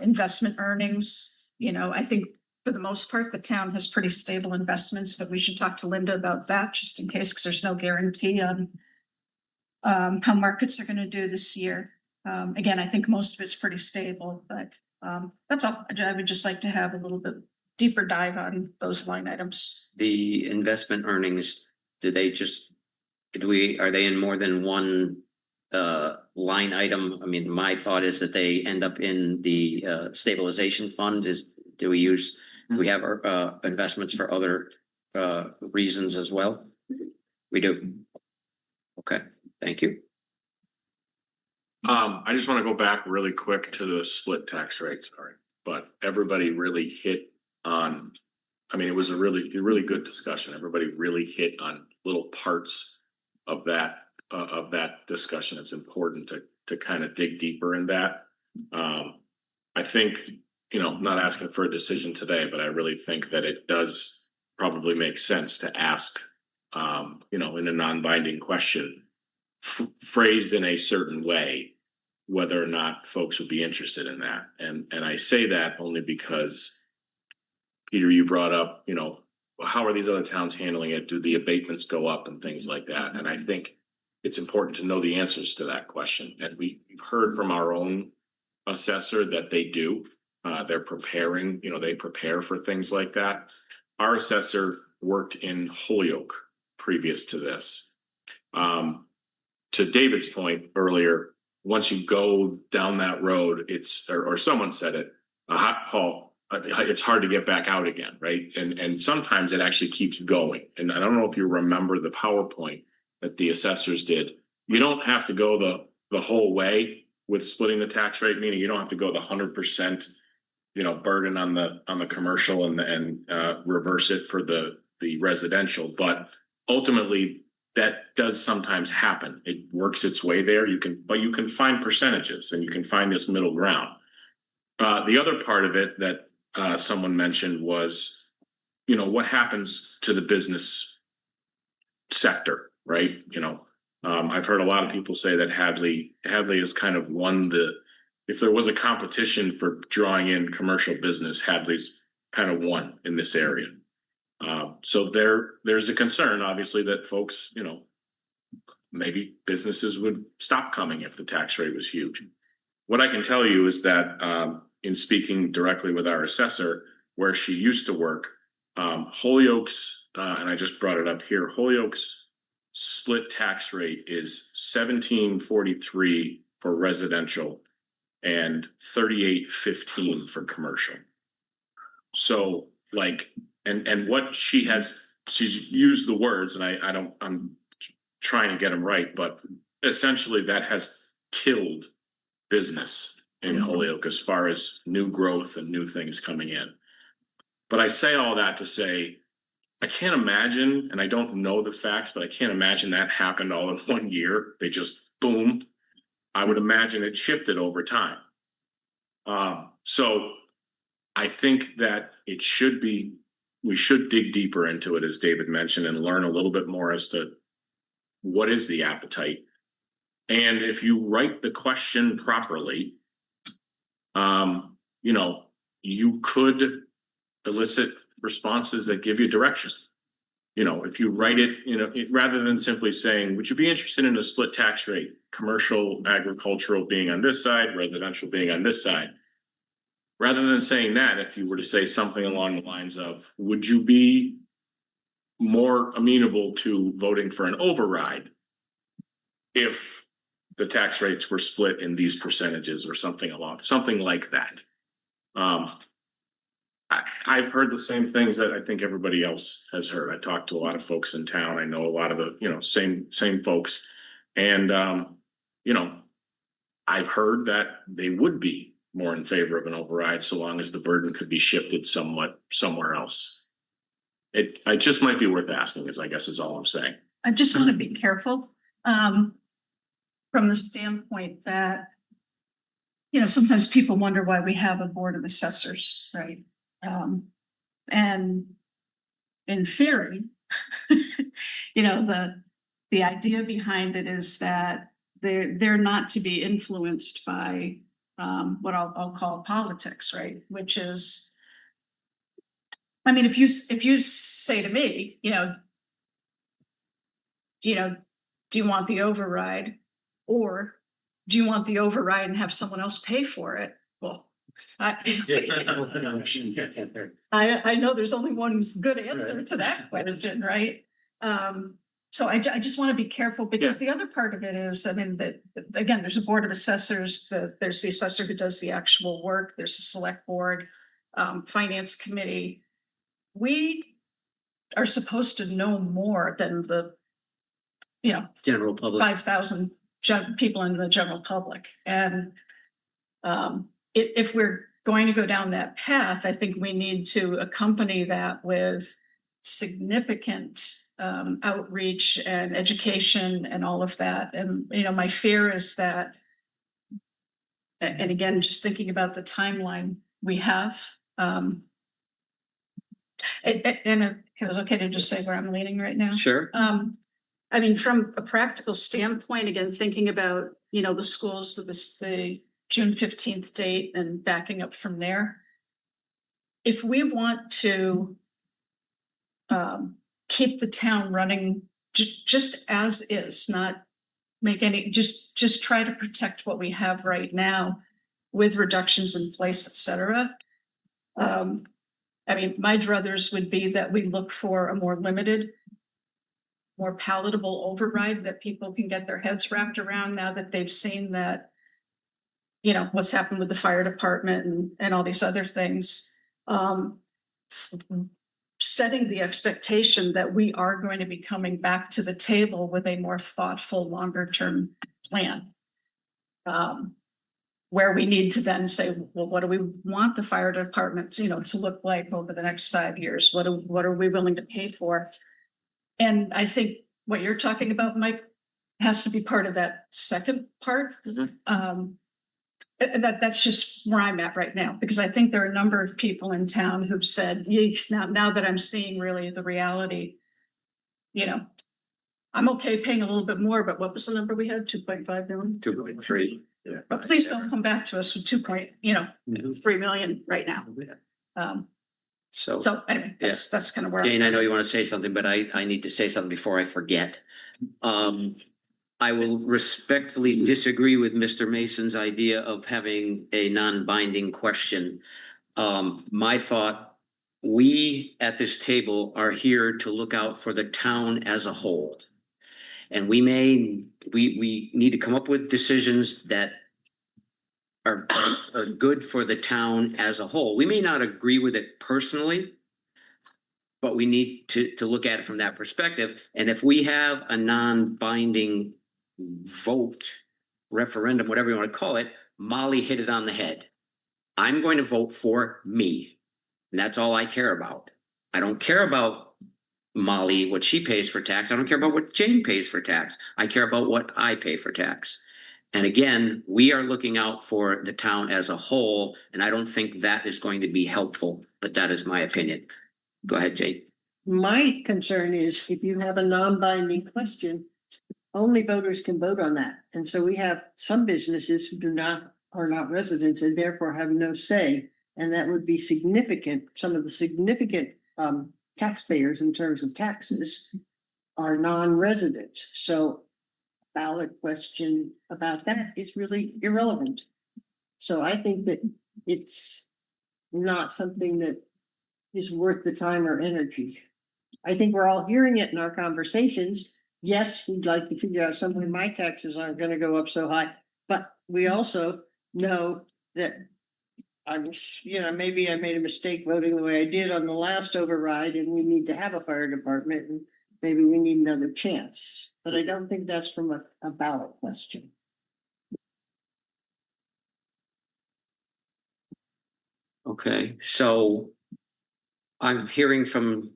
Investment earnings, you know, I think for the most part, the town has pretty stable investments, but we should talk to Linda about that just in case, because there's no guarantee on how markets are going to do this year. Again, I think most of it's pretty stable, but that's all. I would just like to have a little bit deeper dive on those line items. The investment earnings, are they in more than one line item? I mean, my thought is that they end up in the stabilization fund. Do we have our investments for other reasons as well? We do. Okay, thank you. I just want to go back really quick to the split tax rate, sorry, but everybody really hit on, I mean, it was a really good discussion. Everybody really hit on little parts of that discussion. It's important to kind of dig deeper in that. I think, you know, not asking for a decision today, but I really think that it does probably make sense to ask, you know, in a non-binding question, phrased in a certain way, whether or not folks would be interested in that. And I say that only because, Peter, you brought up, you know, how are these other towns handling it? Do the abatements go up and things like that? And I think it's important to know the answers to that question. And we've heard from our own assessor that they do. They're preparing, you know, they prepare for things like that. Our assessor worked in Holyoke previous to this. To David's point earlier, once you go down that road, or someone said it, it's hard to get back out again, right? And sometimes it actually keeps going. And I don't know if you remember the PowerPoint that the assessors did. You don't have to go the whole way with splitting the tax rate, meaning you don't have to go the 100%, burden on the commercial and reverse it for the residential. But ultimately, that does sometimes happen. It works its way there. But you can find percentages and you can find this middle ground. The other part of it that someone mentioned was, what happens to the business sector, right? I've heard a lot of people say that Hadley has kind of won if there was a competition for drawing in commercial business, Hadley's kind of won in this area. So there's a concern, obviously, that folks, maybe businesses would stop coming if the tax rate was huge. What I can tell you is that in speaking directly with our assessor, where she used to work, Holyoke's, and I just brought it up here, Holyoke's split tax rate is 1743 for residential and 3815 for commercial. So and what she's used the words, and I'm trying to get them right, but essentially that has killed business in Holyoke as far as new growth and new things coming in. But I say all that to say, I can't imagine, and I don't know the facts, but I can't imagine that happened all in 1 year. They just boom. I would imagine it shifted over time. So I think that we should dig deeper into it, as David mentioned, and learn a little bit more as to what is the appetite. And if you write the question properly, you could elicit responses that give you direction. If you write it, rather than simply saying, would you be interested in a split tax rate, commercial, agricultural being on this side, residential being on this side? Rather than saying that, if you were to say something along the lines of, would you be more amenable to voting for an override if the tax rates were split in these percentages, or something like that? I've heard the same things that I think everybody else has heard. I talked to a lot of folks in town. I know a lot of the, same folks. And, I've heard that they would be more in favor of an override so long as the burden could be shifted somewhat somewhere else. I just might be worth asking, I guess is all I'm saying. I just want to be careful from the standpoint that, sometimes people wonder why we have a board of assessors, right? And in theory, the idea behind it is that they're not to be influenced by what I'll call politics, right? Which is, if you say to me, do you want the override, or do you want the override and have someone else pay for it? Well, I know there's only one good answer to that question, right? So I just want to be careful, because the other part of it is, that again, there's a board of assessors, there's the assessor who does the actual work, there's a select board, finance committee. We are supposed to know more than the, General public. 5,000 people in the general public. And if we're going to go down that path, I think we need to accompany that with significant outreach and education and all of that. And, my fear is that, and again, just thinking about the timeline we have, and it was okay to just say where I'm leaning right now. Sure. From a practical standpoint, again, thinking about, the schools with the June 15th date and backing up from there. If we want to keep the town running just as is, not make any, just try to protect what we have right now with reductions in place, et cetera. My druthers would be that we look for a more limited more palatable override that people can get their heads wrapped around now that they've seen that, you know, what's happened with the fire department and all these other things. Setting the expectation that we are going to be coming back to the table with a more thoughtful, longer term plan. Where we need to then say, well, what do we want the fire department, you know, to look like over the next 5 years? What are we willing to pay for? And I think what you're talking about, Mike, has to be part of that second part. And that's just where I'm at right now, because I think there are a number of people in town who've said, yes, now that I'm seeing really the reality, you know, I'm okay paying a little bit more, but what was the number we had? 2.5 million? 2.3. Yeah. But please don't come back to us with 3 million right now. So, So anyway, that's kind of where. Jane, I know you want to say something, but I need to say something before I forget. I will respectfully disagree with Mr. Mason's idea of having a non-binding question. My thought, we at this table are here to look out for the town as a whole. And we need to come up with decisions that are good for the town as a whole. We may not agree with it personally, but we need to look at it from that perspective. And if we have a non-binding vote, referendum, whatever you want to call it, Molly hit it on the head. I'm going to vote for me. And that's all I care about. I don't care about Molly, what she pays for tax. I don't care about what Jane pays for tax. I care about what I pay for tax. And again, we are looking out for the town as a whole, and I don't think that is going to be helpful, but that is my opinion. Go ahead, Jane. My concern is if you have a non-binding question, only voters can vote on that. And so we have some businesses who are not residents and therefore have no say. And that would be significant. Some of the significant taxpayers in terms of taxes are non-residents. So ballot question about that is really irrelevant. So I think that it's not something that is worth the time or energy. I think we're all hearing it in our conversations. Yes, we'd like to figure out something. My taxes aren't going to go up so high, but we also know that I was, maybe I made a mistake voting the way I did on the last override, and we need to have a fire department, and maybe we need another chance. But I don't think that's from a ballot question. Okay, so I'm hearing from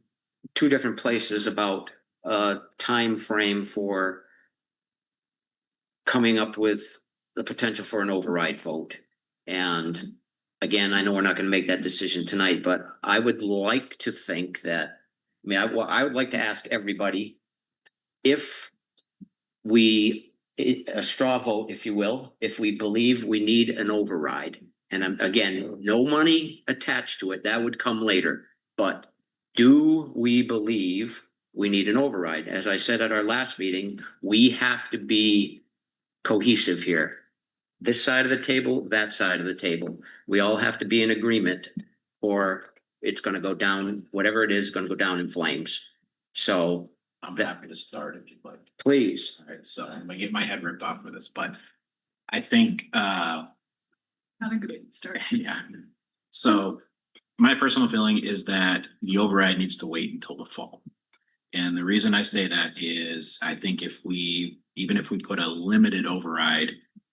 two different places about a time frame for coming up with the potential for an override vote. And again, I know we're not going to make that decision tonight, but I would like to think that, I would like to ask everybody if a straw vote, if you will, if we believe we need an override. And again, no money attached to it, that would come later. But do we believe we need an override? As I said at our last meeting, we have to be cohesive here. This side of the table, that side of the table. We all have to be in agreement, or it's going to go down, whatever it is going to go down in flames. So I'm happy to start if you'd like. Please. All right, so I'm gonna get my head ripped off for this, but I think Not a good start. yeah. So my personal feeling is that the override needs to wait until the fall. And the reason I say that is I think even if we put a limited override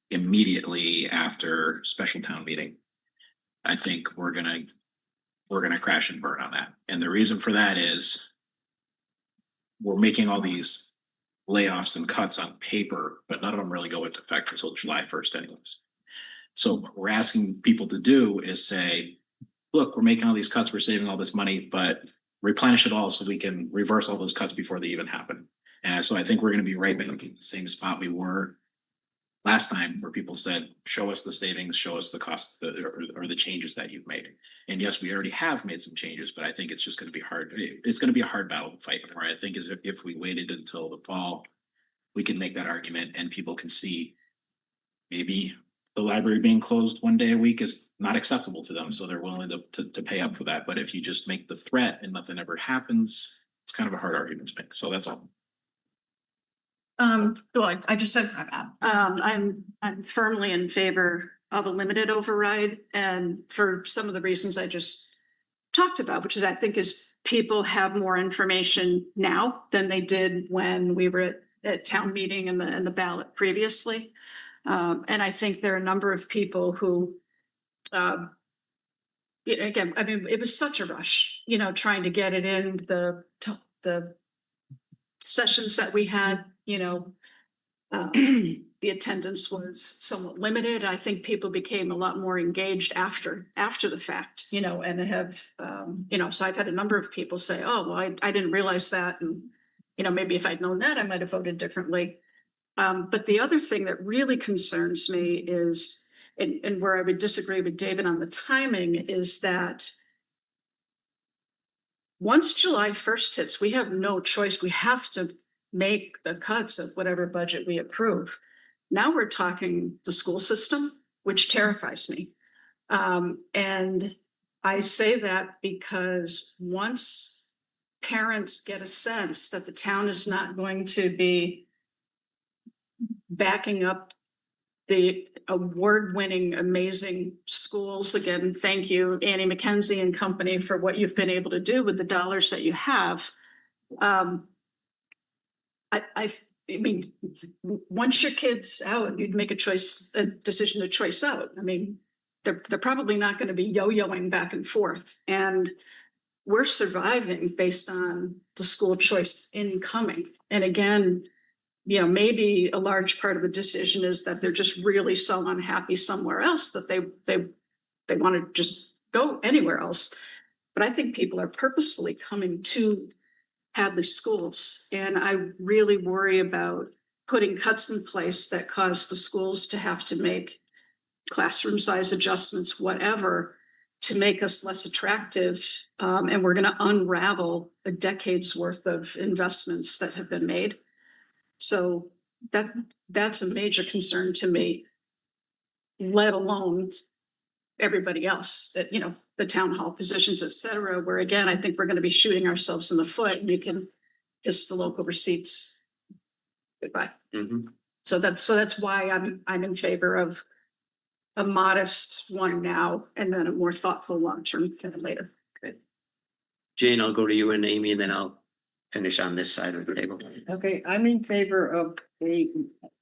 immediately after special town meeting, I think we're gonna crash and burn on that. And the reason for that is we're making all these layoffs and cuts on paper, but none of them really go into effect until July 1st anyways. So what we're asking people to do is say, look, we're making all these cuts, we're saving all this money, but replenish it all so we can reverse all those cuts before they even happen. And so I think we're going to be right back in the same spot we were last time, where people said, show us the savings, show us the cost or the changes that you've made. And yes, we already have made some changes, but I think it's just going to be hard. It's going to be a hard battle to fight for. I think is if we waited until the fall, we can make that argument and people can see maybe the library being closed one day a week is not acceptable to them. So they're willing to pay up for that. But if you just make the threat and nothing ever happens, it's kind of a hard argument to make. So that's all. Well, I just said, I'm firmly in favor of a limited override, and for some of the reasons I just talked about, which is I think is people have more information now than they did when we were at town meeting and the ballot previously. And I think there are a number of people who, again, I mean, it was such a rush, trying to get it in the sessions that we had, the attendance was somewhat limited. I think people became a lot more engaged after the fact, and have, so I've had a number of people say, oh, well, I didn't realize that. And, maybe if I'd known that, I might have voted differently. But the other thing that really concerns me is, and where I would disagree with David on the timing, is that once July 1st hits, we have no choice. We have to make the cuts of whatever budget we approve. Now we're talking the school system, which terrifies me. And I say that because once parents get a sense that the town is not going to be backing up the award-winning, amazing schools, again, thank you, Annie McKenzie and company, for what you've been able to do with the dollars that you have. I mean, once your kid's out, you'd make a decision to choice out. I mean, they're probably not going to be yo-yoing back and forth. And we're surviving based on the school choice incoming. And again, maybe a large part of the decision is that they're just really so unhappy somewhere else that they want to just go anywhere else. But I think people are purposefully coming to Hadley schools. And I really worry about putting cuts in place that cause the schools to have to make classroom size adjustments, whatever, to make us less attractive. And we're going to unravel a decade's worth of investments that have been made. So that's a major concern to me, let alone everybody else, that, the town hall positions, et cetera, where again, I think we're going to be shooting ourselves in the foot, and you can kiss the local receipts goodbye. Mhm. So that's why I'm in favor of a modest one now, and then a more thoughtful long-term kind of later. Jane, I'll go to you and Amy, and then I'll finish on this side of the table. Okay, I'm in favor of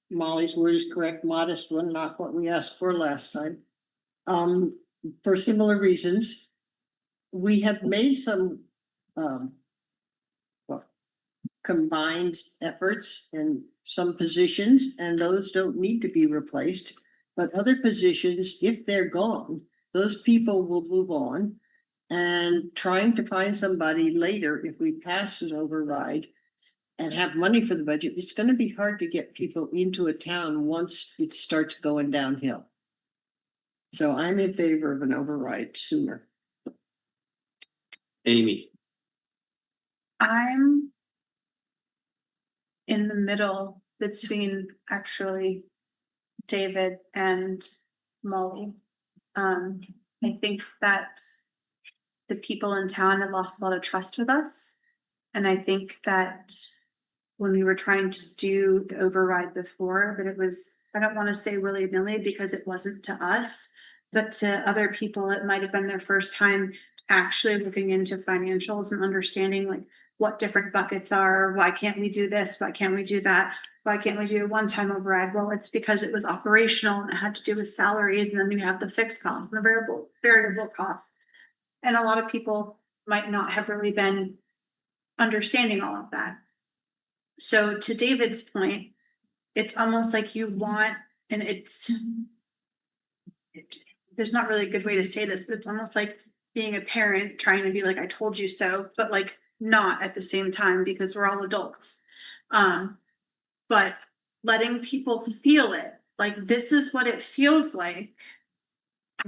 Molly's word is correct, modest one, not what we asked for last time. For similar reasons, we have made some combined efforts in some positions, and those don't need to be replaced. But other positions, if they're gone, those people will move on. And trying to find somebody later, if we pass an override and have money for the budget, it's going to be hard to get people into a town once it starts going downhill. So I'm in favor of an override sooner. Amy. I'm in the middle between actually David and Molly. I think that the people in town have lost a lot of trust with us. And I think that when we were trying to do the override before, that it was, I don't want to say willy-nilly because it wasn't to us, but to other people, it might have been their first time actually looking into financials and understanding like what different buckets are. Why can't we do this? Why can't we do that? Why can't we do a one-time override? Well, it's because it was operational and it had to do with salaries. And then you have the fixed costs and the variable costs. And a lot of people might not have really been understanding all of that. So to David's point, it's almost like you want, and there's not really a good way to say this, but it's almost like being a parent trying to be like, I told you so, but like not at the same time because we're all adults. But letting people feel it, like this is what it feels like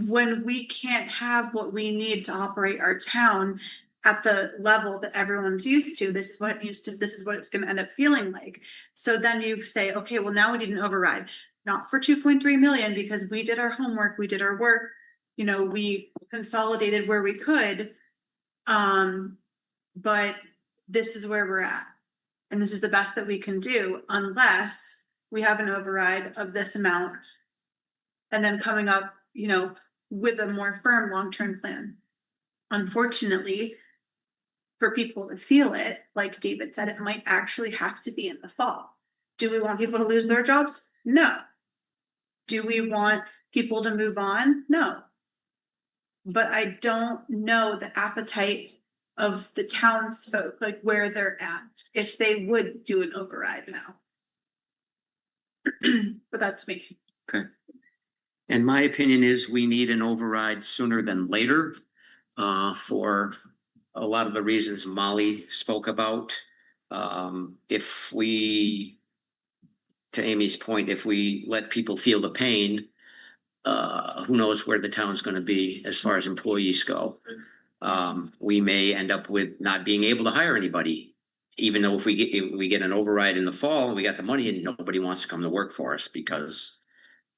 when we can't have what we need to operate our town at the level that everyone's used to. This is what it needs to, this is what it's going to end up feeling like. So then you say, okay, well now we need an override, not for 2.3 million because we did our homework, we did our work, we consolidated where we could. But this is where we're at. And this is the best that we can do unless we have an override of this amount. And then coming up, you know, with a more firm long-term plan. Unfortunately, for people to feel it, like David said, it might actually have to be in the fall. Do we want people to lose their jobs? No. Do we want people to move on? No. But I don't know the appetite of the townsfolk, like where they're at, if they would do an override now. But that's me. Okay. And my opinion is we need an override sooner than later, for a lot of the reasons Molly spoke about. If we, to Amy's point, if we let people feel the pain, who knows where the town's gonna be as far as employees go. We may end up with not being able to hire anybody, even though if we get an override in the fall and we got the money and nobody wants to come to work for us because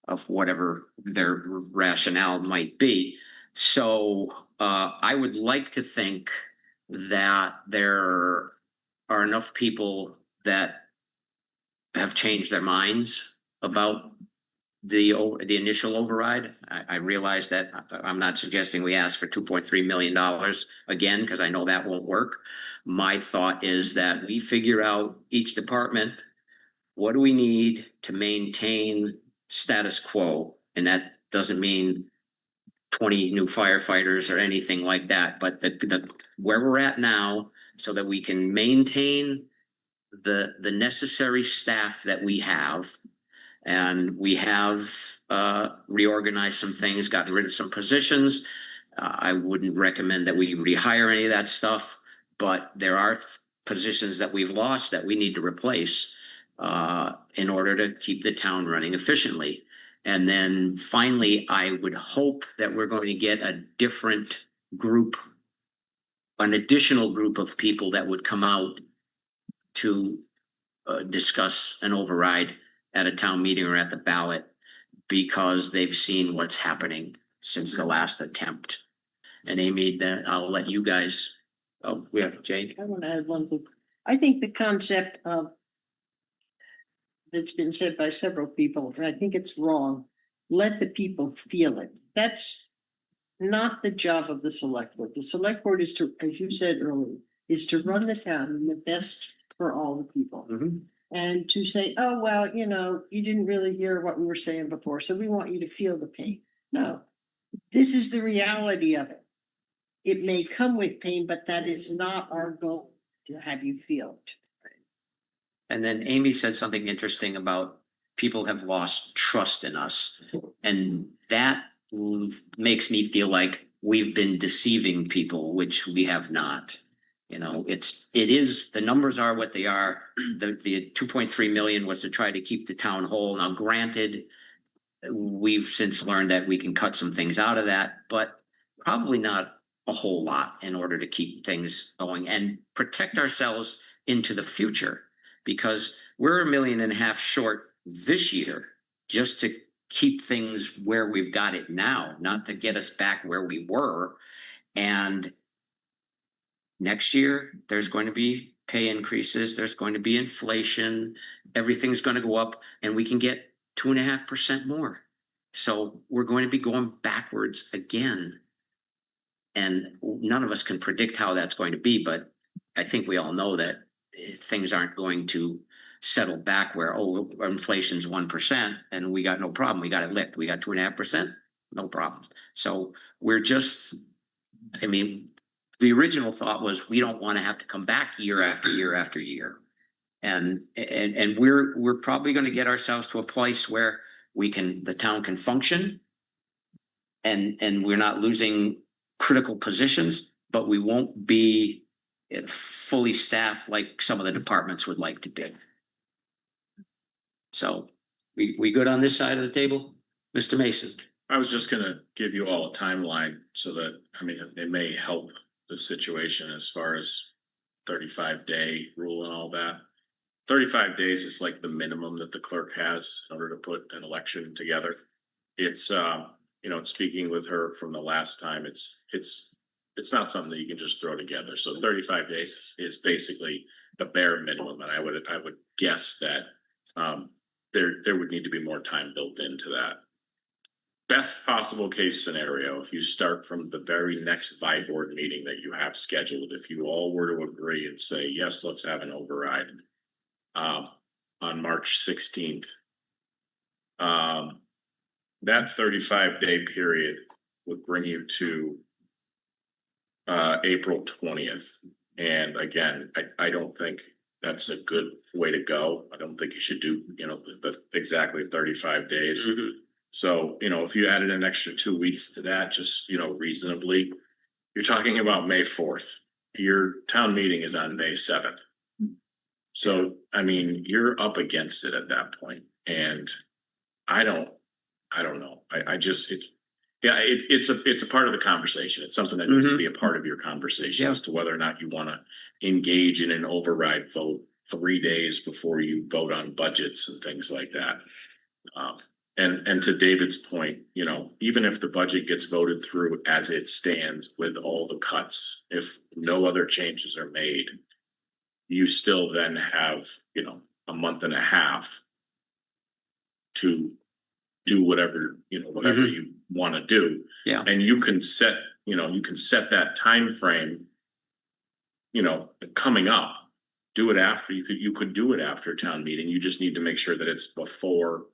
of whatever their rationale might be. So I would like to think that there are enough people that have changed their minds about the initial override. I realize that I'm not suggesting we ask for $2.3 million again, because I know that won't work. My thought is that we figure out each department, what do we need to maintain status quo? And that doesn't mean 20 new firefighters or anything like that, but the where we're at now, so that we can maintain the necessary staff that we have. And we have reorganized some things, gotten rid of some positions. I wouldn't recommend that we rehire any of that stuff, but there are positions that we've lost that we need to replace in order to keep the town running efficiently. And then finally, I would hope that we're going to get a different group, an additional group of people that would come out to discuss an override at a town meeting or at the ballot, because they've seen what's happening since the last attempt. And Amy, then I'll let you guys, oh, we have Jane. I want to add one thing. I think the concept of that's been said by several people, and I think it's wrong. Let the people feel it. That's not the job of the select board. The select board is to, as you said earlier, is to run the town in the best for all the people. And to say, oh, well, you know, you didn't really hear what we were saying before, so we want you to feel the pain. No, this is the reality of it. It may come with pain, but that is not our goal, to have you feel it. And then Amy said something interesting about people have lost trust in us. And that makes me feel like we've been deceiving people, which we have not. You know, it is, the numbers are what they are. The 2.3 million was to try to keep the town whole. Now, granted, we've since learned that we can cut some things out of that, but probably not a whole lot in order to keep things going and protect ourselves into the future, because we're $1.5 million short this year just to keep things where we've got it now, not to get us back where we were. And next year, there's going to be pay increases, there's going to be inflation, everything's going to go up, and we can get 2.5% more. So we're going to be going backwards again. And none of us can predict how that's going to be, but I think we all know that things aren't going to settle back where, oh, inflation's 1% and we got no problem. We got it licked. We got 2.5%, no problem. So we're just, I mean, the original thought was we don't want to have to come back year after year after year. And we're probably going to get ourselves to a place where the town can function and we're not losing critical positions, but we won't be fully staffed like some of the departments would like to be. So we good on this side of the table, Mr. Mason? I was just gonna give you all a timeline so that, I mean, it may help the situation as far as 35-day rule and all that. 35 days is like the minimum that the clerk has in order to put an election together. It's, you know, speaking with her from the last time, it's it's not something that you can just throw together. So 35 days is basically the bare minimum. And I would guess that there would need to be more time built into that. Best possible case scenario, if you start from the very next board meeting that you have scheduled, if you all were to agree and say, yes, let's have an override on March 16th, that 35-day period would bring you to April 20th. And again, I don't think that's a good way to go. I don't think you should do, the exactly 35 days. So, if you added an extra 2 weeks to that, just, reasonably, you're talking about May 4th. Your town meeting is on May 7th. So, I mean, you're up against it at that point. And I don't know. It's a part of the conversation. It's something that needs to be a part of your conversation as to whether or not you want to engage in an override vote 3 days before you vote on budgets and things like that. And to David's point, even if the budget gets voted through as it stands with all the cuts, if no other changes are made, you still then have, a month and a half to do whatever you want to do. Yeah. And you can set that time frame, coming up. Do it after you could do it after town meeting. You just need to make sure that it's before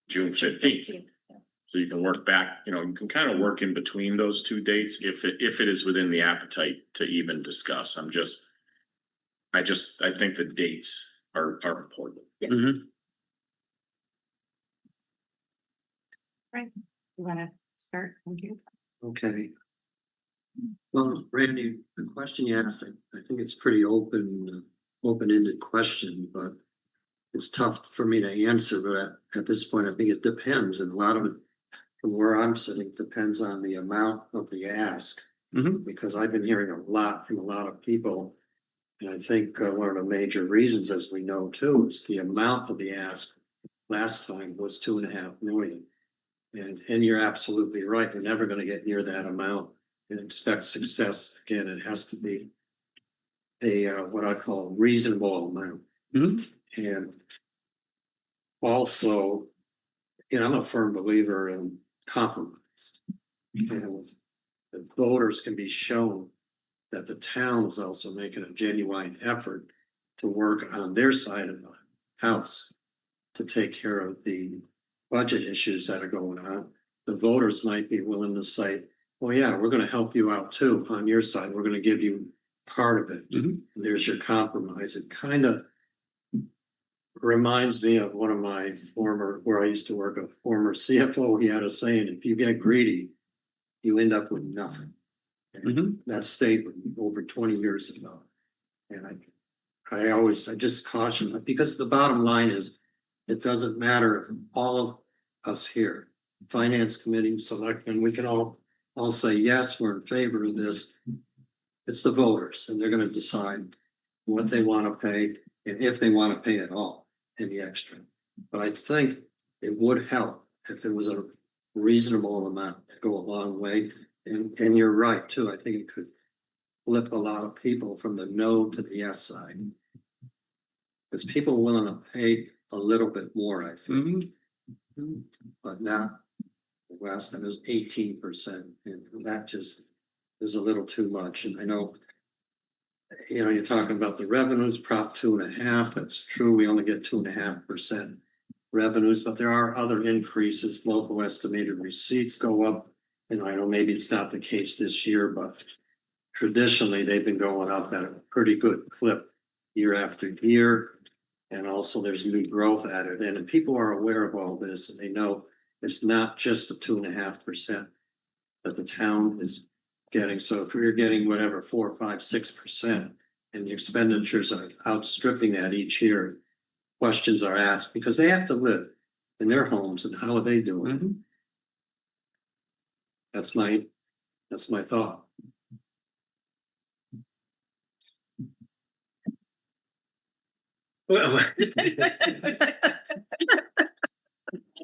June 15th. So you can work back, you can kind of work in between those two dates if it is within the appetite to even discuss. I think the dates are important. Right, you wanna start? Thank you. Okay. Well, Randy, the question you asked, I think it's pretty open-ended question, but it's tough for me to answer, but at this point, I think it depends, and a lot of it, from where I'm sitting, depends on the amount of the ask. Because I've been hearing a lot from a lot of people, and I think one of the major reasons, as we know too, is the amount of the ask last time was 2.5 million. And you're absolutely right, we're never gonna get near that amount and expect success. Again, it has to be a what I call reasonable amount. And also, I'm a firm believer in compromise. And the voters can be shown that the town is also making a genuine effort to work on their side of the house to take care of the budget issues that are going on. The voters might be willing to say, well, yeah, we're going to help you out too on your side. We're going to give you part of it. And there's your compromise. It kind of reminds me of one of my where I used to work, a former CFO. He had a saying, if you get greedy, you end up with nothing. And that stayed with me over 20 years ago. And I just caution, because the bottom line is, it doesn't matter if all of us here, finance committee, selectmen, we can all say, yes, we're in favor of this. It's the voters, and they're going to decide what they want to pay and if they want to pay at all in the extra. But I think it would help if it was a reasonable amount to go a long way. And you're right too. I think it could flip a lot of people from the no to the yes side. Because people are willing to pay a little bit more, I think. But not, last time it was 18%. And that just is a little too much. And I know, you're talking about the revenues, Prop 2.5. That's true. We only get 2.5% revenues, but there are other increases. Local estimated receipts go up. And I know maybe it's not the case this year, but traditionally they've been going up at a pretty good clip year after year. And also there's new growth added in, and people are aware of all this, and they know it's not just the 2.5% that the town is getting. So if we're getting whatever, 4, 5, 6%, and the expenditures are outstripping that each year, questions are asked because they have to live in their homes, and how are they doing? That's my thought. Well,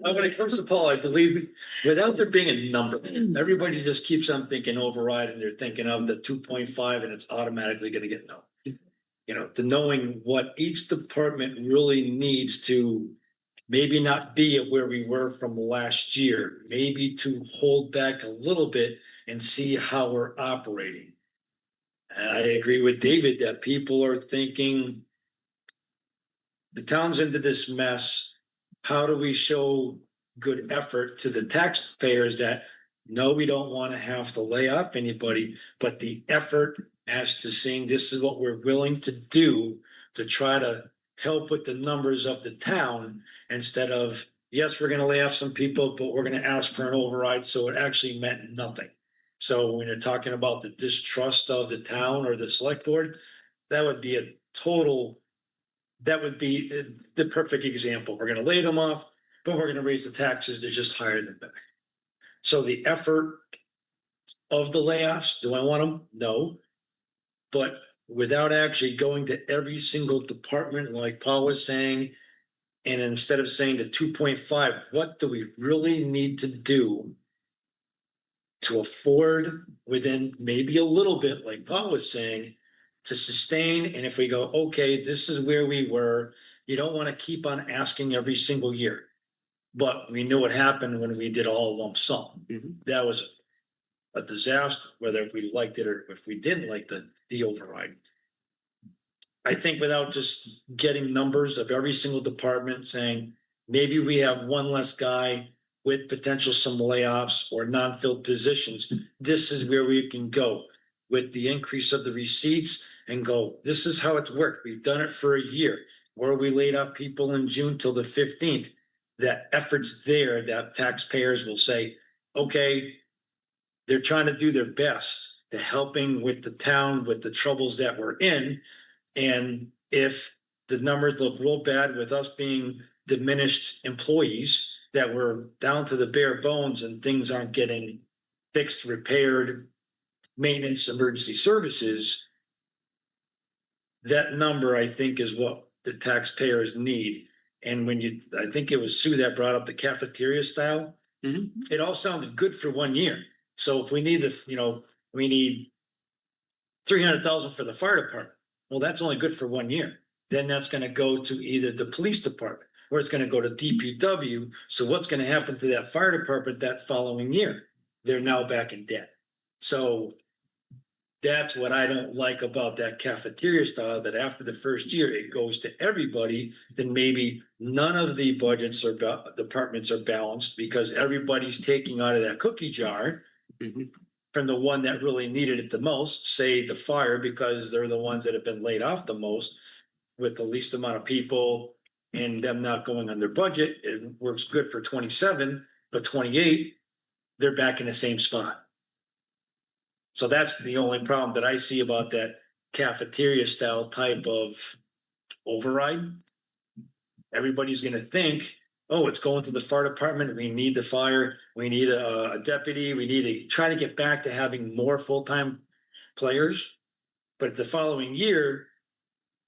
When it comes to Paul, I believe without there being a number, everybody just keeps on thinking override and they're thinking of the 2.5 and it's automatically gonna get no. You know, to knowing what each department really needs to maybe not be at where we were from last year, maybe to hold back a little bit and see how we're operating. And I agree with David that people are thinking the town's into this mess. How do we show good effort to the taxpayers that no, we don't want to have to lay off anybody, but the effort as to saying this is what we're willing to do to try to help with the numbers of the town instead of, yes, we're going to lay off some people, but we're going to ask for an override. So it actually meant nothing. So when you're talking about the distrust of the town or the select board, that would be a total, that would be the perfect example. We're going to lay them off, but we're going to raise the taxes to just hire them back. So the effort of the layoffs, do I want them? No. But without actually going to every single department, like Paul was saying, and instead of saying the 2.5, what do we really need to do to afford within maybe a little bit, like Paul was saying, to sustain? And if we go, okay, this is where we were, you don't want to keep on asking every single year. But we knew what happened when we did all lump sum. That was a disaster, whether we liked it or if we didn't like the override. I think without just getting numbers of every single department saying, maybe we have one less guy with potential some layoffs or non-filled positions, this is where we can go with the increase of the receipts and go, this is how it's worked. We've done it for a year where we laid off people in June till the 15th. That effort's there, that taxpayers will say, okay, they're trying to do their best to helping with the town, with the troubles that we're in. And if the numbers look real bad with us being diminished employees, that we're down to the bare bones and things aren't getting fixed, repaired, maintenance, emergency services, that number, I think, is what the taxpayers need. And when you, I think it was Sue that brought up the cafeteria style. It all sounded good for 1 year. So if we need the, you know, we need 300,000 for the fire department. Well, that's only good for 1 year. Then that's going to go to either the police department or it's going to go to DPW. So what's going to happen to that fire department that following year? They're now back in debt. So that's what I don't like about that cafeteria style, that after the first year, it goes to everybody. Then maybe none of the budgets or departments are balanced because everybody's taking out of that cookie jar from the one that really needed it the most, say the fire, because they're the ones that have been laid off the most with the least amount of people and them not going on their budget. It works good for 27, but 28, they're back in the same spot. So that's the only problem that I see about that cafeteria style type of override. Everybody's going to think, oh, it's going to the fire department. We need the fire. We need a deputy. We need to try to get back to having more full-time players. But the following year,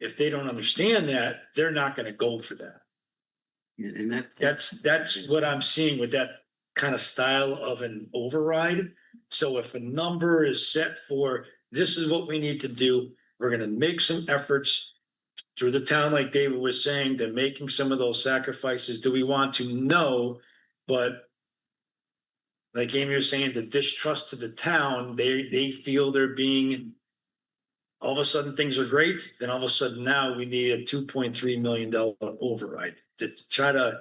if they don't understand that, they're not going to go for that. And That's what I'm seeing with that kind of style of an override. So if a number is set for, this is what we need to do, we're going to make some efforts through the town, like David was saying, to making some of those sacrifices. Do we want to? No, but like Amy was saying, the distrust to the town, they feel they're being, all of a sudden things are great. Then all of a sudden now we need a $2.3 million override to try to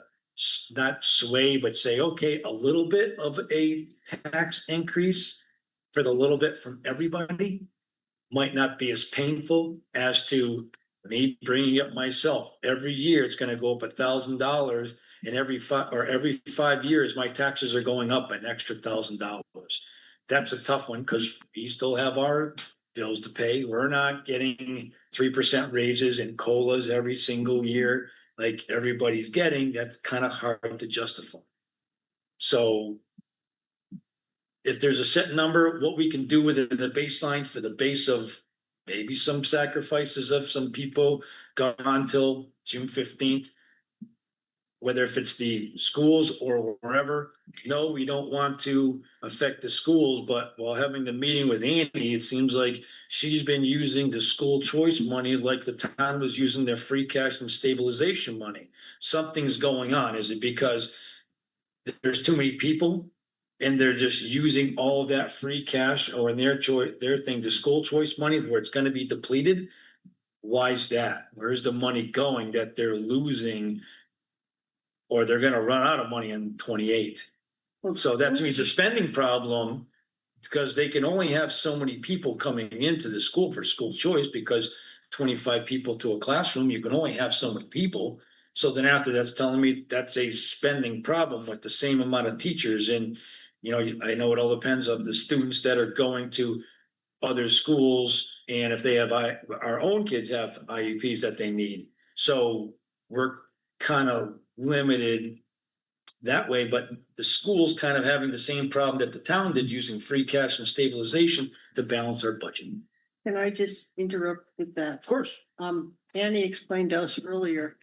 not sway, but say, okay, a little bit of a tax increase for the little bit from everybody might not be as painful as to me bringing up myself. Every year it's going to go up $1,000, and every 5 years my taxes are going up an extra $1,000. That's a tough one because we still have our bills to pay. We're not getting 3% raises and COLAs every single year like everybody's getting. That's kind of hard to justify. So if there's a set number, what we can do with it, the baseline for the base of maybe some sacrifices of some people gone till June 15th. whether if it's the schools or wherever. No, we don't want to affect the schools, but while having the meeting with Annie, it seems like she's been using the school choice money like the town was using their free cash and stabilization money. Something's going on. Is it because there's too many people and they're just using all of that free cash, or in their choice, their thing, the school choice money where it's gonna be depleted? Why is that? Where's the money going that they're losing? Or they're gonna run out of money in 28. So that means a spending problem, because they can only have so many people coming into the school for school choice, because 25 people to a classroom, you can only have so many people. So then after that's telling me that's a spending problem with the same amount of teachers. And, you know, I know it all depends on the students that are going to other schools, and if they have, our own kids have IEPs that they need. So we're kind of limited that way, but the school's kind of having the same problem that the town did, using free cash and stabilization to balance our budget. Can I just interrupt with that? Of course. Annie explained to us earlier,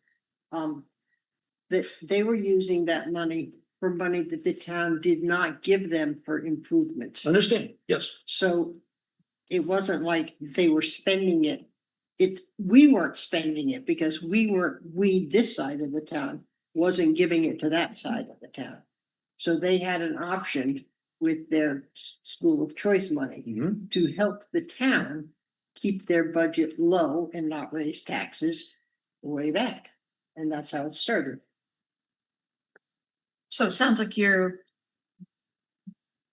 that they were using that money for money that the town did not give them for improvements. Understand? Yes. So it wasn't like they were spending it. We weren't spending it because this side of the town wasn't giving it to that side of the town. So they had an option with their school of choice money to help the town keep their budget low and not raise taxes way back. And that's how it started. So it sounds like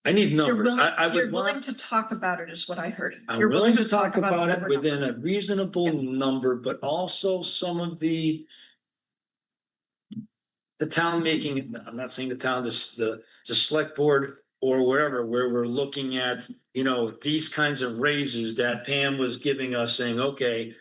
I need numbers. I you're would willing want, to talk about it is what I heard. I'm You're willing to talk about it number. within a reasonable number, but also some of the town making, I'm not saying the town, the select board or wherever, where we're looking at, you know, these kinds of raises that Pam was giving us, saying, okay,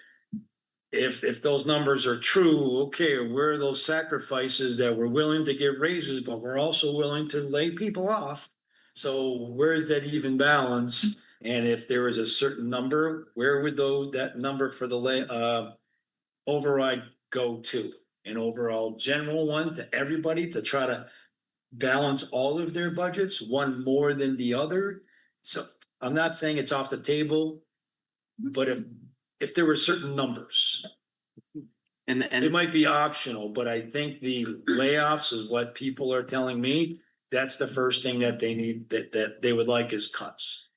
if those numbers are true, okay, where are those sacrifices that we're willing to give raises, but we're also willing to lay people off? So where is that even balance? And if there is a certain number, where would that number for the override go to? An overall general one to everybody to try to balance all of their budgets, one more than the other? So I'm not saying it's off the table, but if there were certain numbers, And it might be optional, but I think the layoffs is what people are telling me. That's the first thing that they need, that they would like, is cuts.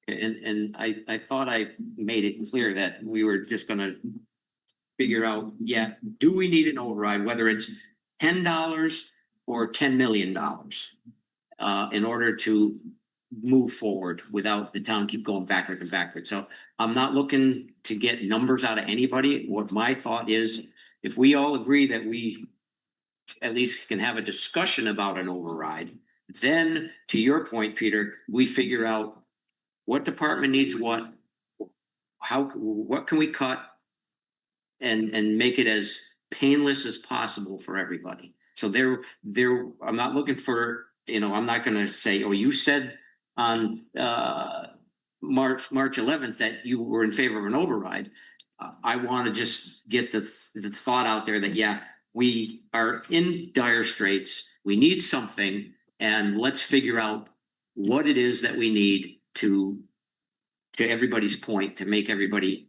And I thought I made it clear that we were just gonna figure out, do we need an override, whether it's $10 or $10 million, in order to move forward without the town keep going backwards and backwards. So I'm not looking to get numbers out of anybody. What my thought is, if we all agree that we at least can have a discussion about an override, then to your point, Peter, we figure out what department needs what can we cut and make it as painless as possible for everybody. So I'm not looking for, I'm not gonna say, oh, you said on March 11th that you were in favor of an override. I want to just get the thought out there that, we are in dire straits. We need something, and let's figure out what it is that we need to everybody's point, to make everybody,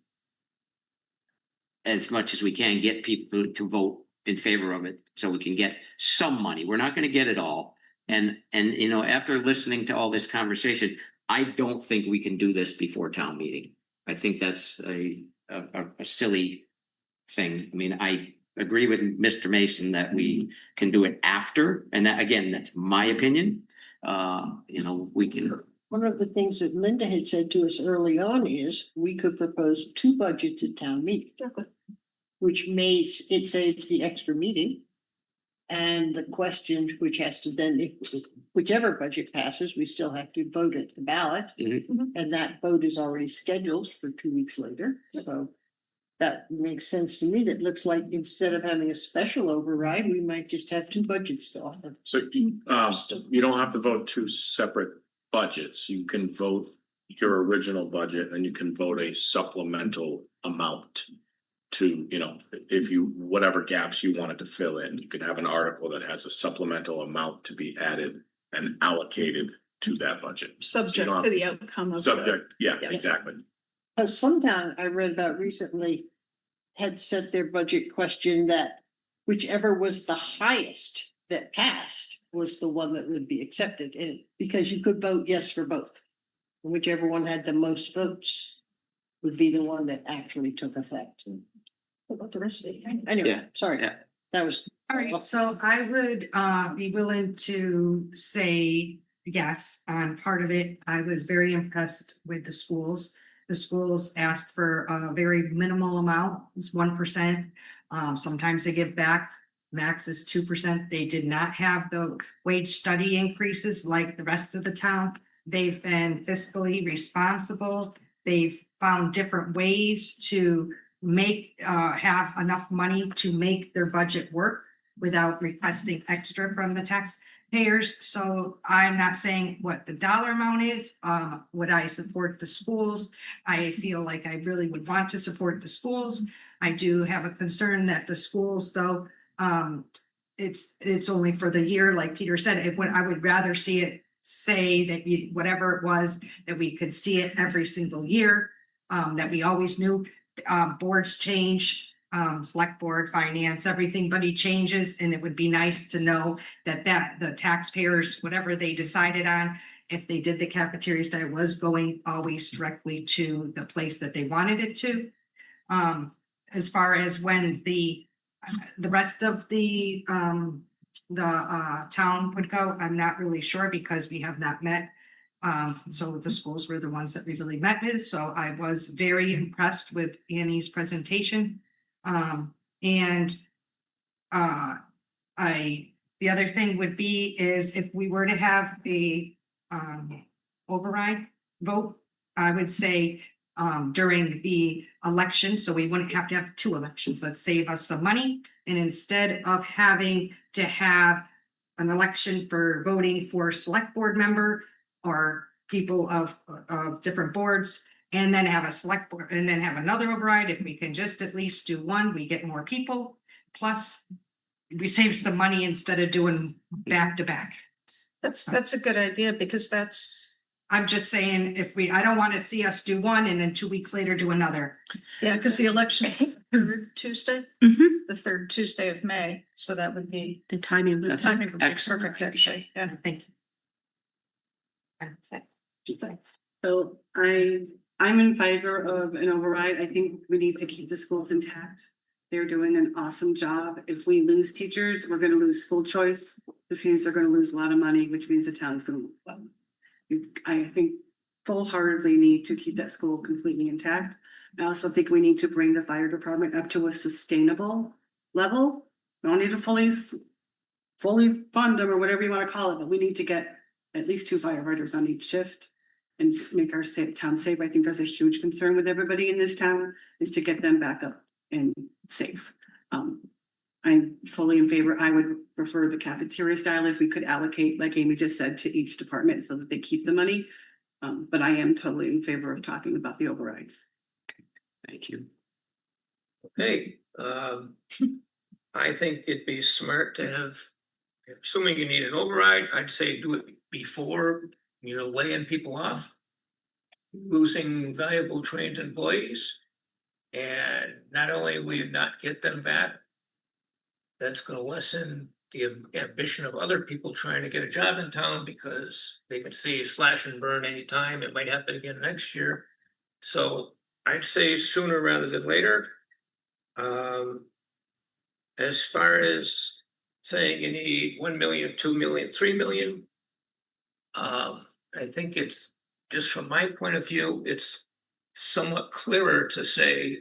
as much as we can, get people to vote in favor of it so we can get some money. We're not going to get it all. And after listening to all this conversation, I don't think we can do this before town meeting. I think that's a silly thing. I mean, I agree with Mr. Mason that we can do it after, and that, again, that's my opinion. We can. One of the things that Linda had said to us early on is we could propose 2 budgets at town meeting, which it saves the extra meeting. And the question, which has to then, whichever budget passes, we still have to vote at the ballot. And that vote is already scheduled for 2 weeks later. So that makes sense to me. That looks like instead of having a special override, we might just have 2 budgets to offer. So you don't have to vote 2 separate budgets. You can vote your original budget and you can vote a supplemental amount. to, you know, if you, whatever gaps you wanted to fill in, you could have an article that has a supplemental amount to be added and allocated to that budget. Subject You know, to the outcome of. the- Subject, yeah, Yeah. exactly. Some town I read about recently had set their budget question that whichever was the highest that passed was the one that would be accepted, and because you could vote yes for both. Whichever one had the most votes would be the one that actually took effect. What about the rest of the? Anyway, Yeah, sorry, yeah. that was. All right, so I would be willing to say yes on part of it. I was very impressed with the schools. The schools asked for a very minimal amount, it's 1%. Sometimes they give back, max is 2%. They did not have the wage study increases like the rest of the town. They've been fiscally responsible. They've found different ways to make, have enough money to make their budget work without requesting extra from the taxpayers. So I'm not saying what the dollar amount is. Would I support the schools? I feel like I really would want to support the schools. I do have a concern that the schools, though, it's only for the year, like Peter said. I would rather see it say that whatever it was, that we could see it every single year, that we always knew. Boards change, select board, finance, everybody changes, and it would be nice to know that the taxpayers, whatever they decided on, if they did the cafeteria style, was going always directly to the place that they wanted it to. As far as when the rest of the town would go, I'm not really sure because we have not met. So the schools were the ones that we really met with, so I was very impressed with Annie's presentation. The other thing would be is if we were to have a override vote, I would say during the election, so we wouldn't have to have 2 elections. Let's save us some money, and instead of having to have an election for voting for select board member or people of different boards, and then have a select board, and then have another override. If we can just at least do one, we get more people. Plus, we save some money instead of doing back to back. That's a good idea because that's. I'm just saying, I don't want to see us do one and then 2 weeks later do another. Yeah, because the election third Tuesday, Mhm. the third Tuesday of May, so that would be. The timing. The timing would be perfect, actually, yeah. Thank you. So I'm in favor of an override. I think we need to keep the schools intact. They're doing an awesome job. If we lose teachers, we're gonna lose school choice, which means they're gonna lose a lot of money, which means the town's gonna lose money. I think full-heartedly need to keep that school completely intact. I also think we need to bring the fire department up to a sustainable level. We don't need to fully fund them or whatever you wanna call it, but we need to get at least 2 firefighters on each shift and make our town safe. I think that's a huge concern with everybody in this town, is to get them back up and safe. I'm fully in favor. I would prefer the cafeteria style if we could allocate, like Amy just said, to each department so that they keep the money. But I am totally in favor of talking about the overrides. Thank you. Okay, I think it'd be smart to have, assuming you need an override, I'd say do it before, laying people off. Losing valuable trained employees. And not only will you not get them back, that's gonna lessen the ambition of other people trying to get a job in town because they can see slash and burn anytime. It might happen again next year. So I'd say sooner rather than later. As far as saying you need 1 million, 2 million, 3 million. I think it's just from my point of view, it's somewhat clearer to say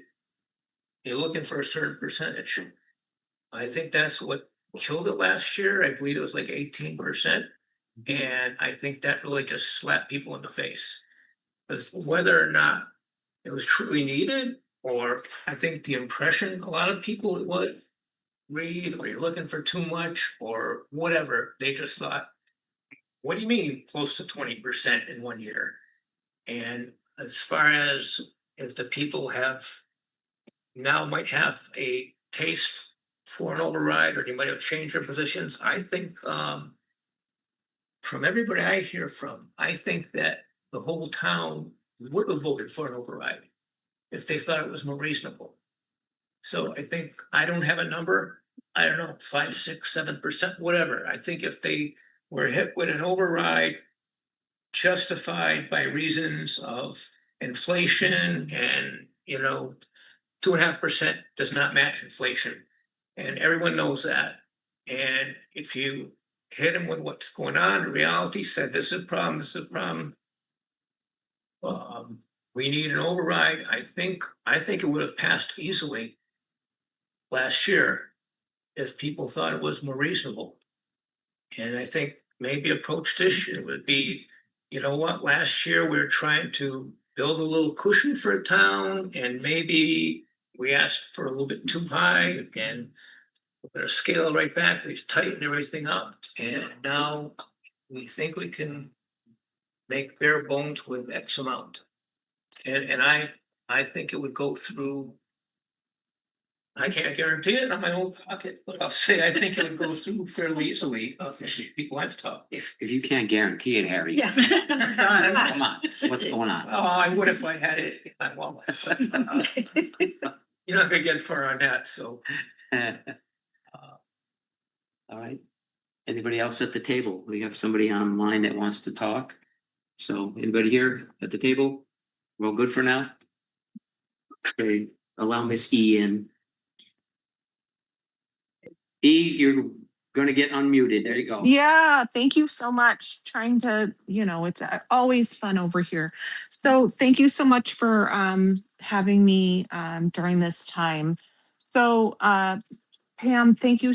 you're looking for a certain percentage. I think that's what killed it last year. I believe it was like 18%. And I think that really just slapped people in the face. Because whether or not it was truly needed, or I think the impression a lot of people would read, or you're looking for too much, or whatever, they just thought, what do you mean close to 20% in 1 year? And as far as if the people have now might have a taste for an override, or they might have changed their positions. I think, from everybody I hear from, I think that the whole town would have voted for an override if they thought it was more reasonable. So I think, I don't have a number, I don't know, 5, 6, 7%, whatever. I think if they were hit with an override justified by reasons of inflation and, 2.5% does not match inflation. And everyone knows that. And if you hit them with what's going on, the reality said, this is a problem, this is a problem. We need an override. I think it would have passed easily last year if people thought it was more reasonable. And I think maybe approach this year would be, you know what, last year we were trying to build a little cushion for a town, and maybe we asked for a little bit too high, and we're gonna scale it right back. We've tightened everything up, and now we think we can make bare bones with X amount. And I think it would go through. I can't guarantee it on my own pocket, but I'll say I think it would go through fairly easily. People I've talked. If you can't guarantee it, Harry. Yeah. Come on, what's going on? Oh, I would if I had it in my wallet. You're not gonna get far on that, so. All right. Anybody else at the table? We have somebody online that wants to talk. So anybody here at the table? We're all good for now? Okay, allow Miss E in. E, you're gonna get unmuted. There you go. Yeah, thank you so much. Trying to, it's always fun over here. So thank you so much for having me during this time. So Pam, thank you.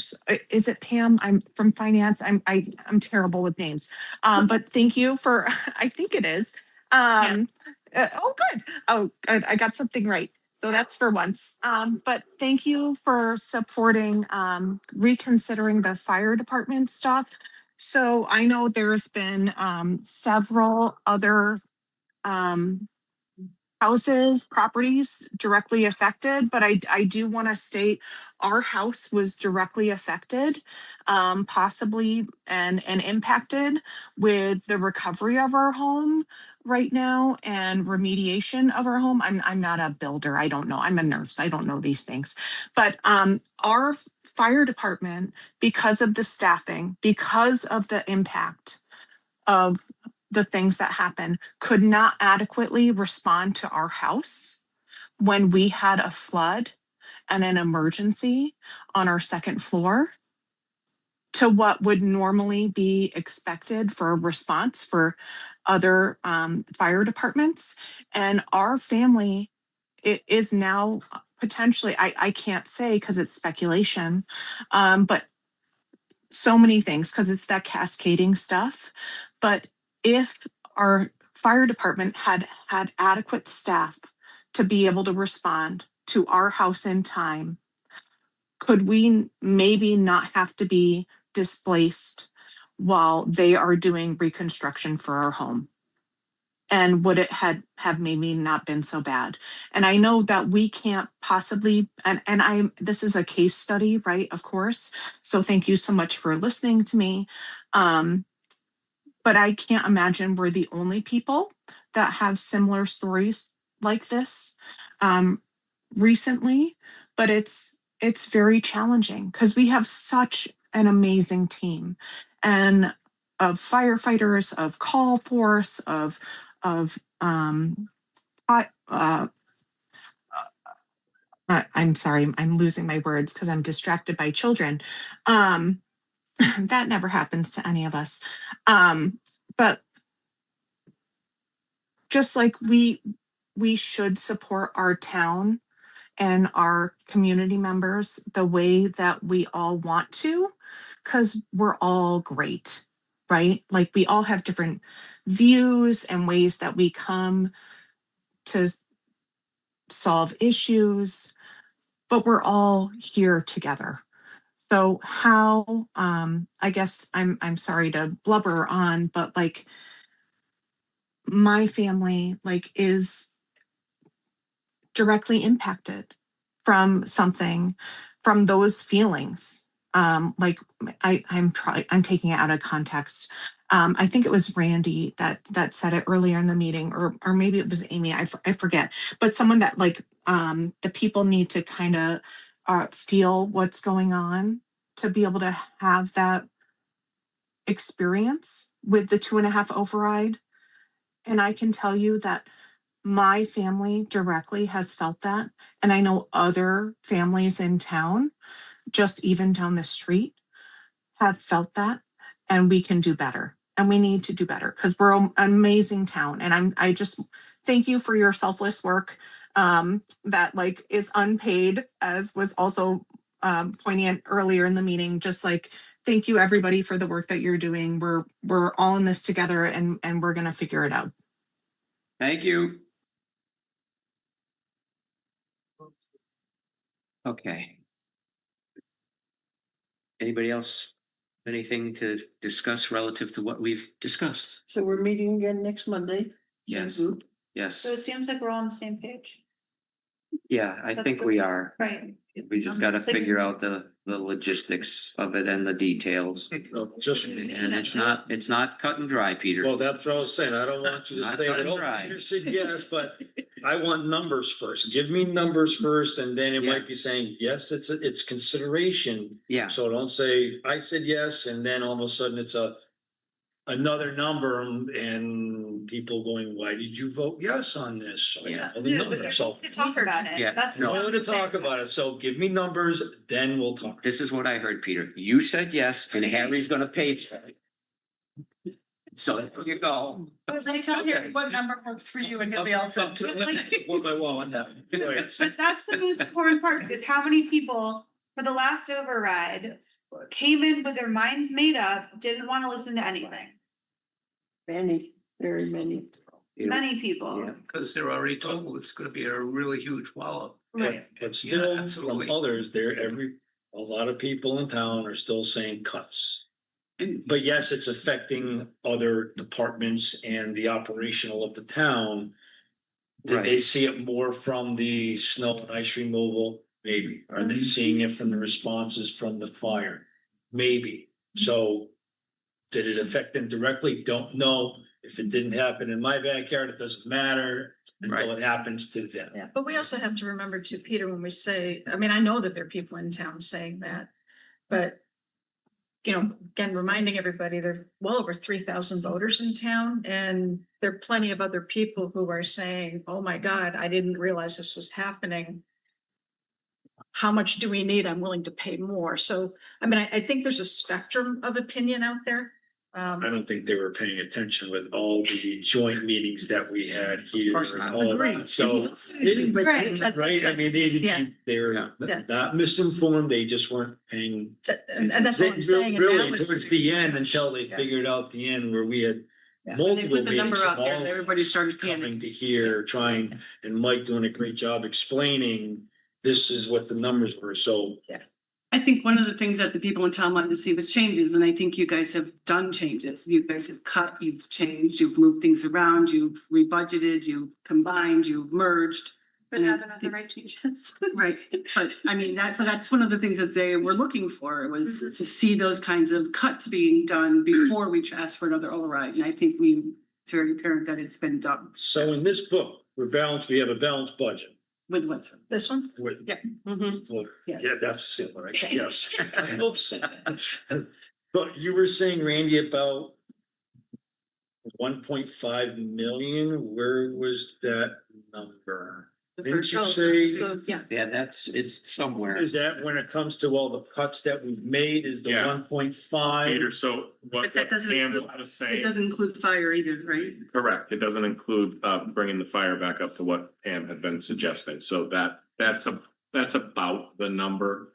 Is it Pam? I'm from finance. I'm terrible with names. But thank you for I think it is. Oh, good. Oh, good. I got something right. So that's for once. But thank you for supporting reconsidering the fire department stuff. So I know there's been several other houses, properties directly affected, but I do want to state our house was directly affected, possibly and impacted with the recovery of our home right now and remediation of our home. I'm not a builder. I don't know. I'm a nurse. I don't know these things. But our fire department, because of the staffing, because of the impact of the things that happen, could not adequately respond to our house when we had a flood and an emergency on our second floor to what would normally be expected for a response for other fire departments. And our family is now potentially, I can't say because it's speculation, but so many things because it's that cascading stuff. But if our fire department had adequate staff to be able to respond to our house in time, could we maybe not have to be displaced while they are doing reconstruction for our home? And would it have maybe not been so bad? And I know that we can't possibly, and this is a case study, right? Of course. So thank you so much for listening to me. But I can't imagine we're the only people that have similar stories like this recently, but it's very challenging because we have such an amazing team and of firefighters, of call force, of I'm sorry, I'm losing my words because I'm distracted by children. That never happens to any of us. But just like we should support our town and our community members the way that we all want to, because we're all great, right? Like we all have different views and ways that we come to solve issues, but we're all here together. So how, I guess I'm sorry to blubber on, but like my family like is directly impacted from something, from those feelings. Like I'm taking it out of context. I think it was Randy that said it earlier in the meeting, or maybe it was Amy. I forget. But someone that like the people need to kind of feel what's going on to be able to have that experience with the 2.5 override. And I can tell you that my family directly has felt that. And I know other families in town, just even down the street, have felt that. And we can do better. And we need to do better because we're an amazing town. And I just thank you for your selfless work that like is unpaid, as was also poignant earlier in the meeting. Just like thank you everybody for the work that you're doing. We're all in this together, and we're gonna figure it out. Thank you. Okay. Anybody else? Anything to discuss relative to what we've discussed? So we're meeting again next Monday. Yes, yes. So it seems like we're all on the same page. Yeah, I think we are. Right. We just gotta figure out the logistics of it and the details. Just, And it's not cut and dry, Peter. well, that's what I was saying. I don't want you to Not say cut that, and oh, dry. Peter said yes, but I want numbers first. Give me numbers first, and then it Yeah. might be saying, yes, it's consideration. Yeah, So don't say, I said yes, and then all of a sudden it's another number and people going, why did you vote yes on this? So I Yeah. know the number. So To talk about it. Yeah. That's. No. I want to talk about it. So give me numbers, then we'll talk. this is what I heard, Peter. You said yes, and Harry's gonna pay for it. So there you go. I was like, tell Harry what number works for you and he'll be all set. One by one. But that's the most important part, because how many people for the last override came in with their minds made up, didn't want to listen to anything? Many, very many. Many people. Yeah. Because they're already told it's gonna be a really huge wallop. Right. But still, Yeah, absolutely. from others, a lot of people in town are still saying cuts. But yes, it's affecting other departments and the operational of the town. Did they Right. see it more from the snow and ice removal? Maybe. Are they seeing it from the responses from the fire? Maybe. So did it affect them directly? Don't know. If it didn't happen in my backyard, it doesn't matter until it happens to them. Yeah, but we also have to remember too, Peter, when we say, I mean, I know that there are people in town saying that, but you know, again, reminding everybody, there are well over 3,000 voters in town, and there are plenty of other people who are saying, oh my God, I didn't realize this was happening. How much do we need? I'm willing to pay more. So, I mean, I think there's a spectrum of opinion out there. I don't think they were paying attention with all the joint meetings that we had here. course and not. all of Agreed. that. So, Right, that's right, I mean, Yeah. they're Yeah. not misinformed, they just weren't paying. And that's what I'm saying. and Really, now it's- towards the end, until they Yeah. figured out the end where we had Yeah. When they multiple put the number meetings. out there, all of everybody us started Coming panicking. to here, trying, and Mike doing a great job explaining, this is what the numbers were, so. I think one of the things that the people in town wanted to see was changes, and I think you guys have done changes. You guys have cut, you've changed, you've moved things around, you've rebudgeted, you've combined, you've merged. But now they're not the right changes. Right, but I mean, that's one of the things that they were looking for, was to see those kinds of cuts being done before we ask for another override, and I think it's very apparent that it's been done So in this book, we're balanced, we have a balanced budget. with what's. This one? With- Yeah. Well, Yeah. yeah, that's similar, right? Yes. I hope so. But you were saying, Randy, about 1.5 million, where was that number? Didn't you say, Yeah. Yeah, it's somewhere. is that when it comes to all the cuts that we've made, is the Yeah. 1.5? Peter, so But what that doesn't Pam include- was It saying, doesn't include fire either, right? correct, it doesn't include bringing the fire back up to what Pam had been suggesting, so that's about the number.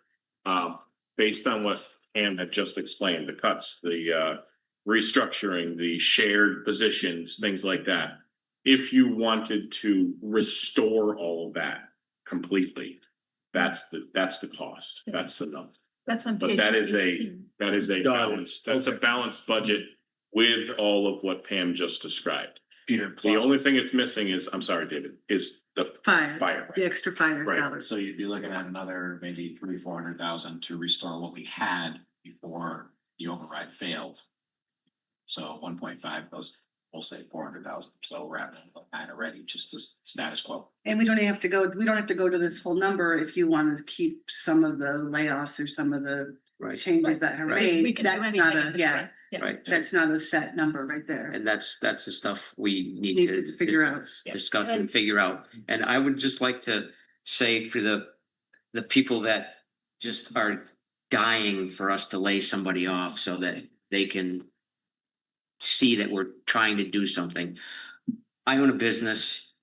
Based on what Pam had just explained, the cuts, the restructuring, the shared positions, things like that. If you wanted to restore all of that completely, that's the cost, that's the number. That's on But page that is 18. a Got it. balanced, that's a balanced budget with all of what Pam just described. Peter. The only thing it's missing is, I'm sorry, David, is the Fire, fire. the extra fire Right. dollars. So you'd be looking at another maybe 300-400,000 to restore what we had before the override failed. So 1.5 goes, we'll say 400,000. So we're at kind of ready, just as status quo. And we don't have to go to this full number if you want to keep some of the layoffs or some of the Right. changes that are Right. made. That's not a, yeah, Right. that's not a set number right there. And that's the stuff we need Need to to figure out. discuss and figure out. And I would just like to say for the people that just are dying for us to lay somebody off so that they can see that we're trying to do something. I own a business.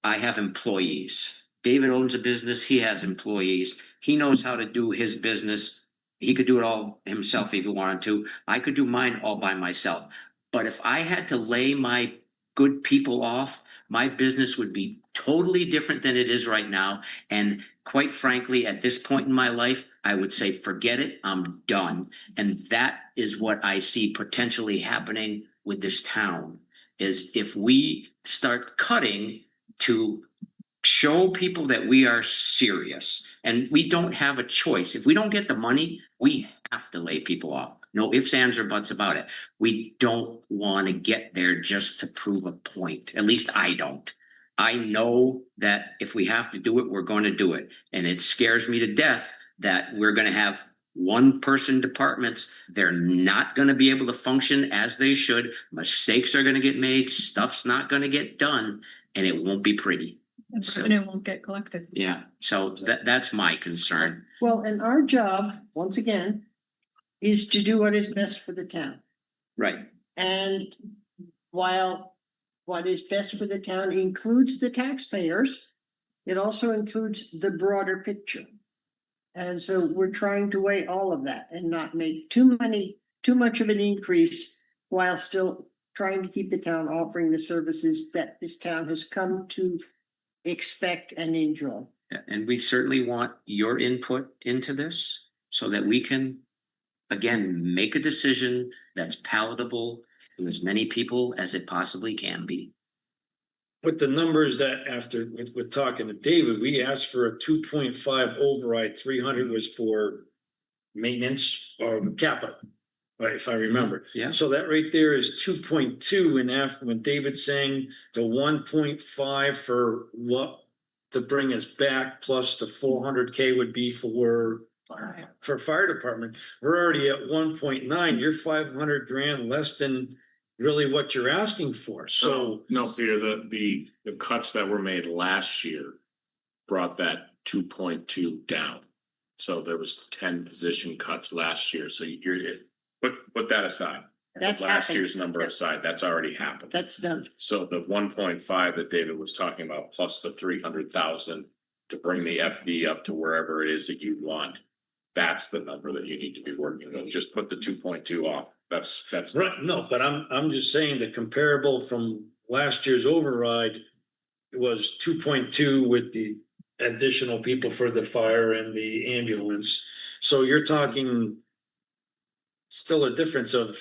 I have employees. David owns a business. He has employees. He knows how to do his business. He could do it all himself if he wanted to. I could do mine all by myself. But if I had to lay my good people off, my business would be totally different than it is right now. And quite frankly, at this point in my life, I would say, forget it, I'm done. And that is what I see potentially happening with this town, is if we start cutting to show people that we are serious, and we don't have a choice. If we don't get the money, we have to lay people off. No ifs, ands, or buts about it. We don't want to get there just to prove a point. At least I don't. I know that if we have to do it, we're going to do it. And it scares me to death that we're going to have one-person departments. They're not going to be able to function as they should. Mistakes are going to get made. Stuff's not going to get done, and it won't be pretty. So- Revenue won't get collected. Yeah, so that's my concern. Well, and our job, once again, is to do what is best for the town. Right. And while what is best for the town includes the taxpayers, it also includes the broader picture. And so we're trying to weigh all of that and not make too much of an increase while still trying to keep the town offering the services that this town has come to expect and enjoy. Yeah, and we certainly want your input into this so that we can, again, make a decision that's palatable to as many people as it possibly can be. With the numbers that after, with talking to David, we asked for a 2.5 override, 300 was for maintenance or capital, right, if I remember. Yeah. So that right there is 2.2, and after, when David's saying the 1.5 for what to bring us back, plus the 400K would be for fire department, we're already at 1.9, you're 500 grand less than really what you're asking for, so. No, Peter, the cuts that were made last year brought that 2.2 down. So there was 10 position cuts last year, so put that aside. That's Last happened. year's number aside, that's already happened. That's done. So the 1.5 that David was talking about, plus the 300,000 to bring the FD up to wherever it is that you want, that's the number that you need to be working with. Just put the 2.2 off. That's Right, no, but I'm just saying the comparable from last year's override was 2.2 with the additional people for the fire and the ambulance. So you're talking still a difference of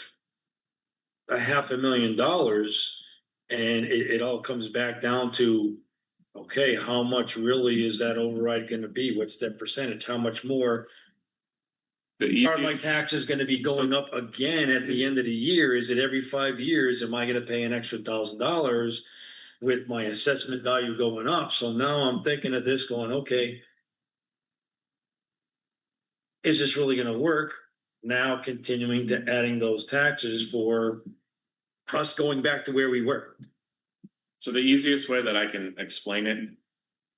$500,000, and it all comes back down to, okay, how much really is that override gonna be? What's that percentage? How much more? Are my taxes gonna be going up again at the end of the year? Is it every 5 years? Am I gonna pay an extra $1,000 with my assessment value going up? So now I'm thinking of this going, okay. Is this really gonna work? Now continuing to adding those taxes for us going back to where we were. So the easiest way that I can explain it,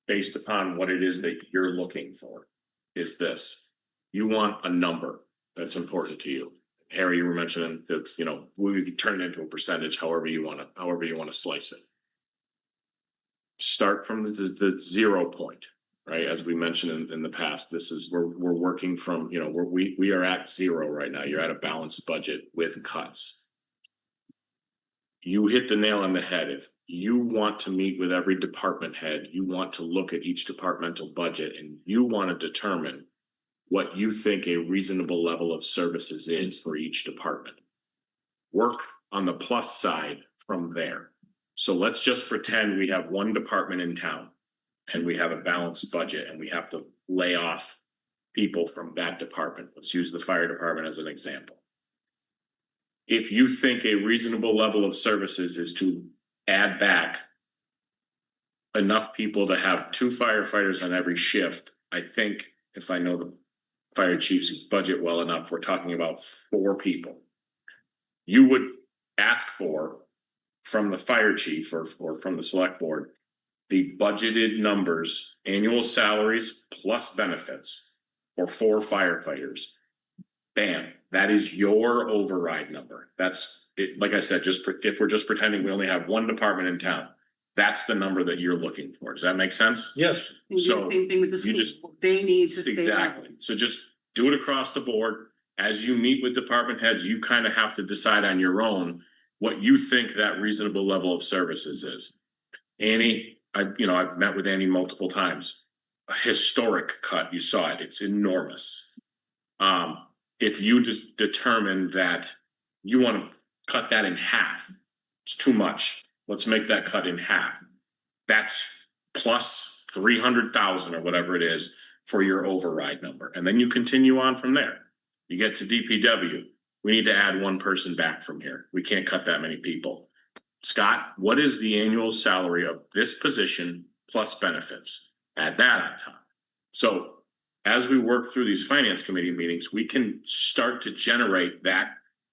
based upon what it is that you're looking for, is this. You want a number that's important to you. Harry, you were mentioning that, we could turn it into a percentage, however you want to slice it. Start from the 0 point, right? As we mentioned in the past, we're working from, we are at 0 right now. You're at a balanced budget with cuts. You hit the nail on the head. If you want to meet with every department head, you want to look at each departmental budget, and you want to determine what you think a reasonable level of services is for each department. Work on the plus side from there. So let's just pretend we have one department in town and we have a balanced budget and we have to lay off people from that department. Let's use the fire department as an example. If you think a reasonable level of services is to add back enough people to have 2 firefighters on every shift, I think if I know the fire chief's budget well enough, we're talking about 4 people. You would ask for from the fire chief or from the select board, the budgeted numbers, annual salaries plus benefits for 4 firefighters. Bam, that is your override number. That's it. Like I said, if we're just pretending we only have one department in town, that's the number that you're looking for. Does that make sense? Yes. And do the So same thing with the you school. They need to stay level. Exactly. So just do it across the board. As you meet with department heads, you kind of have to decide on your own what you think that reasonable level of services is. Annie, I've met with Annie multiple times. A historic cut. You saw it. It's enormous. If you just determine that you want to cut that in half, it's too much. Let's make that cut in half. That's plus 300,000 or whatever it is for your override number. And then you continue on from there. You get to DPW. We need to add 1 person back from here. We can't cut that many people. Scott, what is the annual salary of this position plus benefits? Add that on top. So as we work through these finance committee meetings, we can start to generate that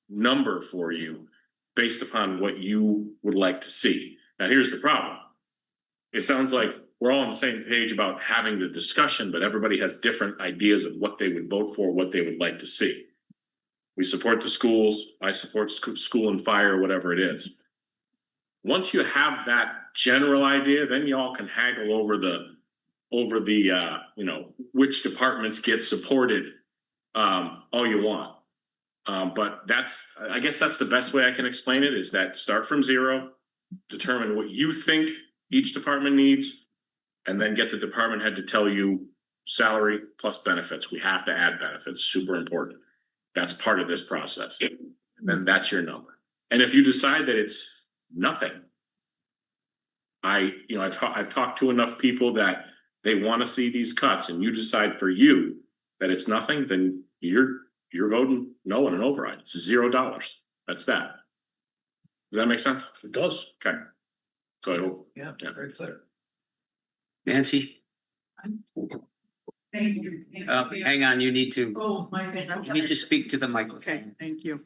number for you based upon what you would like to see. Now, here's the problem. It sounds like we're all on the same page about having the discussion, but everybody has different ideas of what they would vote for, what they would like to see. We support the schools. I support school and fire, whatever it is. Once you have that general idea, then y'all can haggle over the which departments get supported all you want. But I guess that's the best way I can explain it, is that start from 0, determine what you think each department needs, and then get the department head to tell you salary plus benefits. We have to add benefits, super important. That's part of this process. And then that's your number. And if you decide that it's nothing, I've talked to enough people that they want to see these cuts, and you decide for you that it's nothing, then you're voting no on an override. It's $0. That's that. Does that make sense? It does. Okay. So I hope. Yeah, very clear. Nancy, Thank you. hang on, you need to Oh, speak to the microphone. Okay, thank you.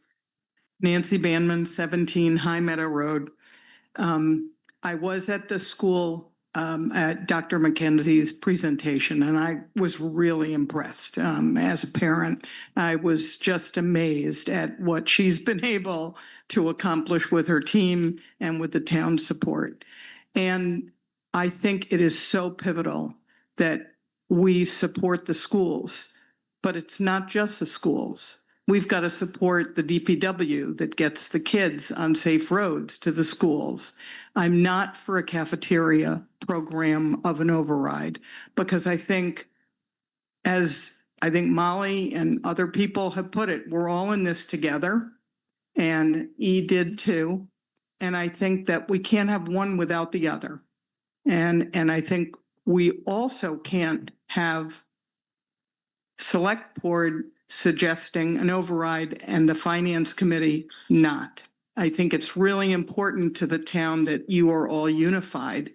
Nancy Banman, 17 High Meadow Road. I was at the school at Dr. McKenzie's presentation, and I was really impressed. As a parent, I was just amazed at what she's been able to accomplish with her team and with the town support. And I think it is so pivotal that we support the schools, but it's not just the schools. We've got to support the DPW that gets the kids on safe roads to the schools. I'm not for a cafeteria program of an override, because I think, as I think Molly and other people have put it, we're all in this together, and E did too. And I think that we can't have one without the other. And I think we also can't have select board suggesting an override and the finance committee not. I think it's really important to the town that you are all unified.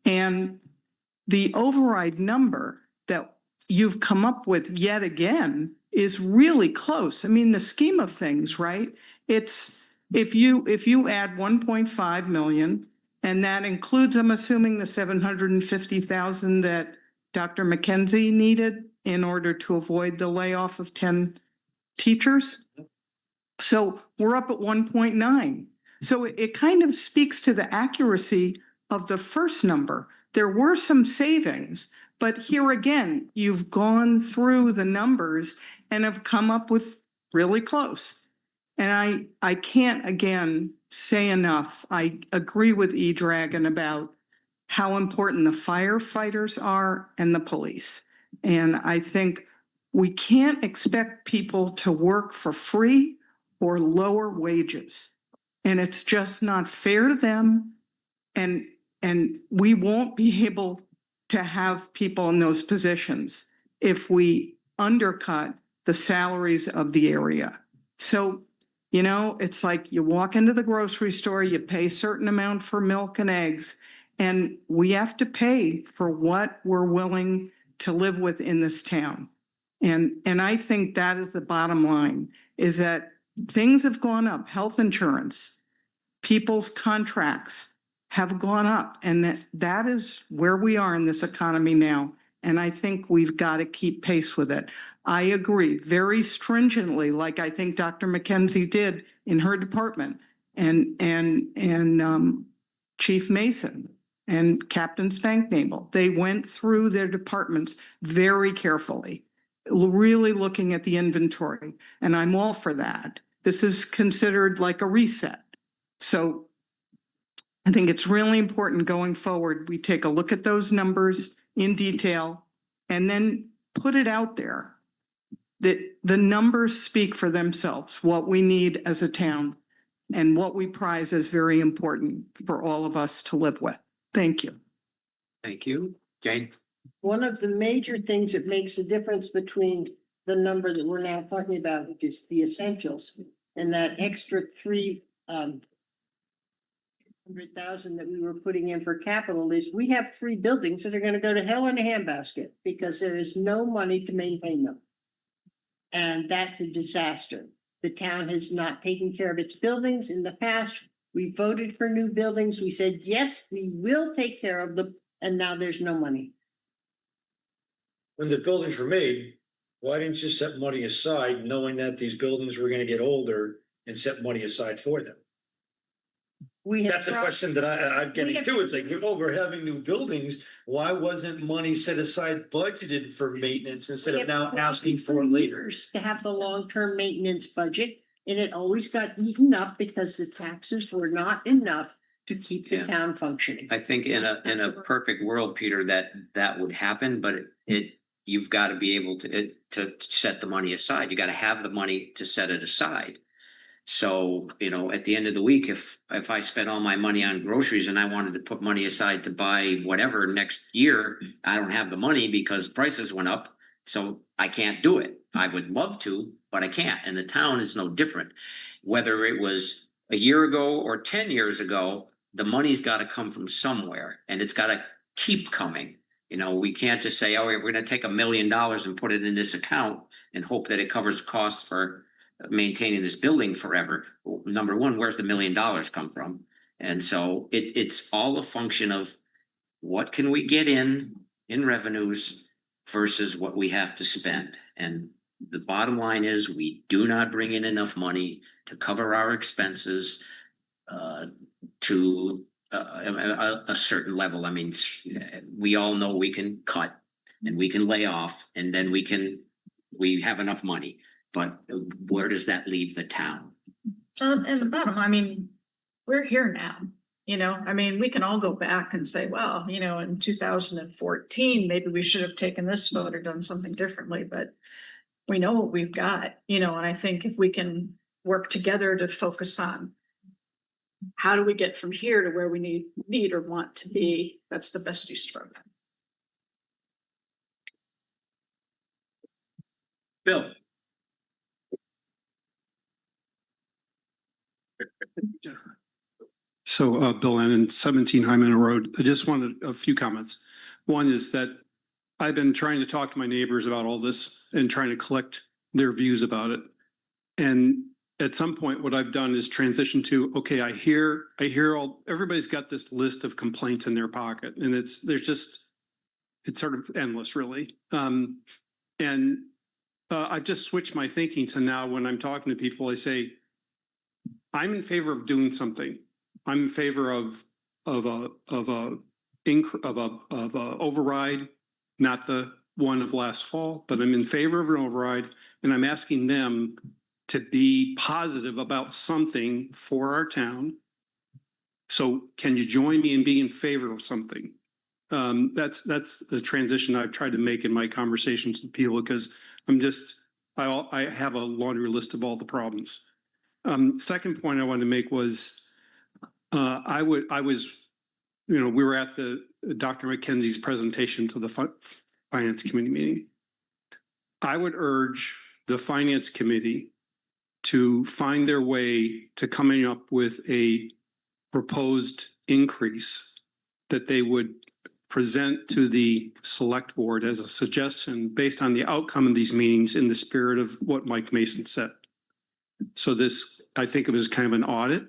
And the override number that you've come up with yet again is really close. I mean, the scheme of things, right? It's if you add 1.5 million, and that includes, I'm assuming, the 750,000 that Dr. McKenzie needed in order to avoid the layoff of 10 teachers. So we're up at 1.9. So it kind of speaks to the accuracy of the first number. There were some savings, but here again, you've gone through the numbers and have come up with really close. And I can't, again, say enough. I agree with E-Dragon about how important the firefighters are and the police. And I think we can't expect people to work for free or lower wages. And it's just not fair to them, and we won't be able to have people in those positions if we undercut the salaries of the area. So, you know, it's like you walk into the grocery store, you pay a certain amount for milk and eggs, and we have to pay for what we're willing to live with in this town. And I think that is the bottom line, is that things have gone up, health insurance, people's contracts have gone up, and that is where we are in this economy now. And I think we've got to keep pace with it. I agree very stringently, like I think Dr. McKenzie did in her department, and Chief Mason and Captain Spanknable. They went through their departments very carefully, really looking at the inventory, and I'm all for that. This is considered like a reset. So I think it's really important going forward, we take a look at those numbers in detail and then put it out there. That the numbers speak for themselves, what we need as a town and what we prize as very important for all of us to live with. Thank you. Thank you. Jane? One of the major things that makes the difference between the number that we're now talking about, which is the essentials, and that extra 300,000 that we were putting in for capital, is we have 3 buildings that are going to go to hell in a handbasket because there is no money to maintain them. And that's a disaster. The town has not taken care of its buildings in the past. We voted for new buildings. We said, yes, we will take care of them. And now there's no money. When the buildings were made, why didn't you set money aside, knowing that these buildings were gonna get older, and set money aside for them? That's a question that I'm getting to. It's like, oh, we're having new buildings. Why wasn't money set aside budgeted for maintenance instead of now asking for it later? To have the long-term maintenance budget, and it always got eaten up because the taxes were not enough to keep the town functioning. I think in a perfect world, Peter, that would happen, but you've got to be able to set the money aside. You got to have the money to set it aside. So, you know, at the end of the week, if I spent all my money on groceries and I wanted to put money aside to buy whatever next year, I don't have the money because prices went up. So I can't do it. I would love to, but I can't. And the town is no different. Whether it was a year ago or 10 years ago, the money's got to come from somewhere, and it's got to keep coming. You know, we can't just say, oh, we're going to take $1 million and put it in this account and hope that it covers costs for maintaining this building forever. Number one, where's the $1 million come from? And so it's all a function of what can we get in revenues versus what we have to spend. And the bottom line is we do not bring in enough money to cover our expenses to a certain level. I mean, we all know we can cut and we can lay off, and then we have enough money. But where does that leave the town? And the bottom, I mean, we're here now, you know, I mean, we can all go back and say, well, you know, in 2014, maybe we should have taken this vote or done something differently, but we know what we've got, you know, and I think if we can work together to focus on how do we get from here to where we need or want to be, that's the best use of our time. Bill. So Bill Lennon, 17 Hyman Road. I just wanted a few comments. One is that I've been trying to talk to my neighbors about all this and trying to collect their views about it. And at some point, what I've done is transition to, okay, I hear everybody's got this list of complaints in their pocket, and it's sort of endless, really. I've just switched my thinking to now when I'm talking to people, I say, I'm in favor of doing something. I'm in favor of a override, not the one of last fall, but I'm in favor of an override, and I'm asking them to be positive about something for our town. So can you join me in being in favor of something? That's the transition I've tried to make in my conversations with people, because I have a laundry list of all the problems. Second point I wanted to make was I was we were at the Dr. McKenzie's presentation to the finance committee meeting. I would urge the finance committee to find their way to coming up with a proposed increase that they would present to the select board as a suggestion based on the outcome of these meetings in the spirit of what Mike Mason said. So this, I think of as kind of an audit,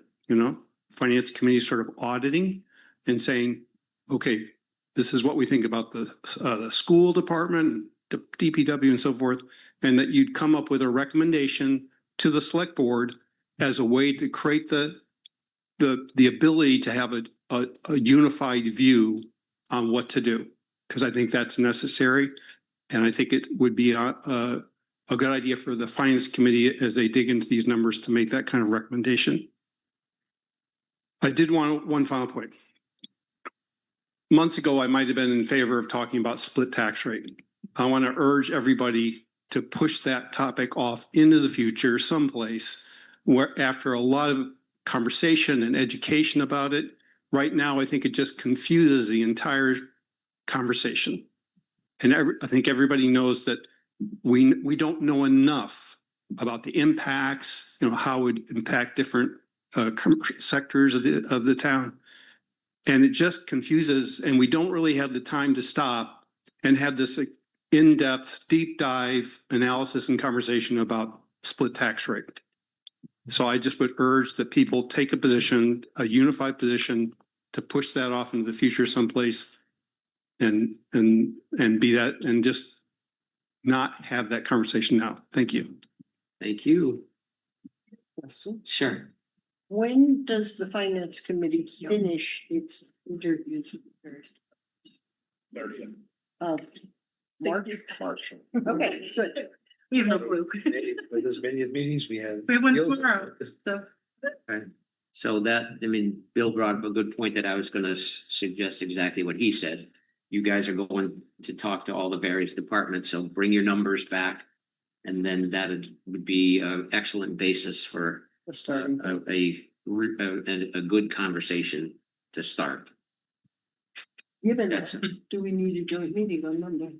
finance committee sort of auditing and saying, okay, this is what we think about the school department, the DPW and so forth, and that you'd come up with a recommendation to the select board as a way to create the ability to have a unified view on what to do, because I think that's necessary. And I think it would be a good idea for the finance committee as they dig into these numbers to make that kind of recommendation. I did want one final point. Months ago, I might have been in favor of talking about split tax rate. I want to urge everybody to push that topic off into the future someplace where, after a lot of conversation and education about it, right now, I think it just confuses the entire conversation. And I think everybody knows that we don't know enough about the impacts, how it would impact different sectors of the town. And it just confuses, and we don't really have the time to stop and have this in-depth, deep dive analysis and conversation about split tax rate. So I just would urge that people take a position, a unified position, to push that off into the future someplace and be that, and just not have that conversation now. Thank you. Thank you. Question? Sure. When does the finance committee finish its interviews? 30th. Of March? March. Okay, good. We have no clue. With as many meetings we have. We have one tomorrow, so. Okay. So Bill brought up a good point that I was gonna suggest exactly what he said. You guys are going to talk to all the various departments, so bring your numbers back. And then that would be an excellent basis for a good conversation to start. Given that, do we need a joint meeting on Monday?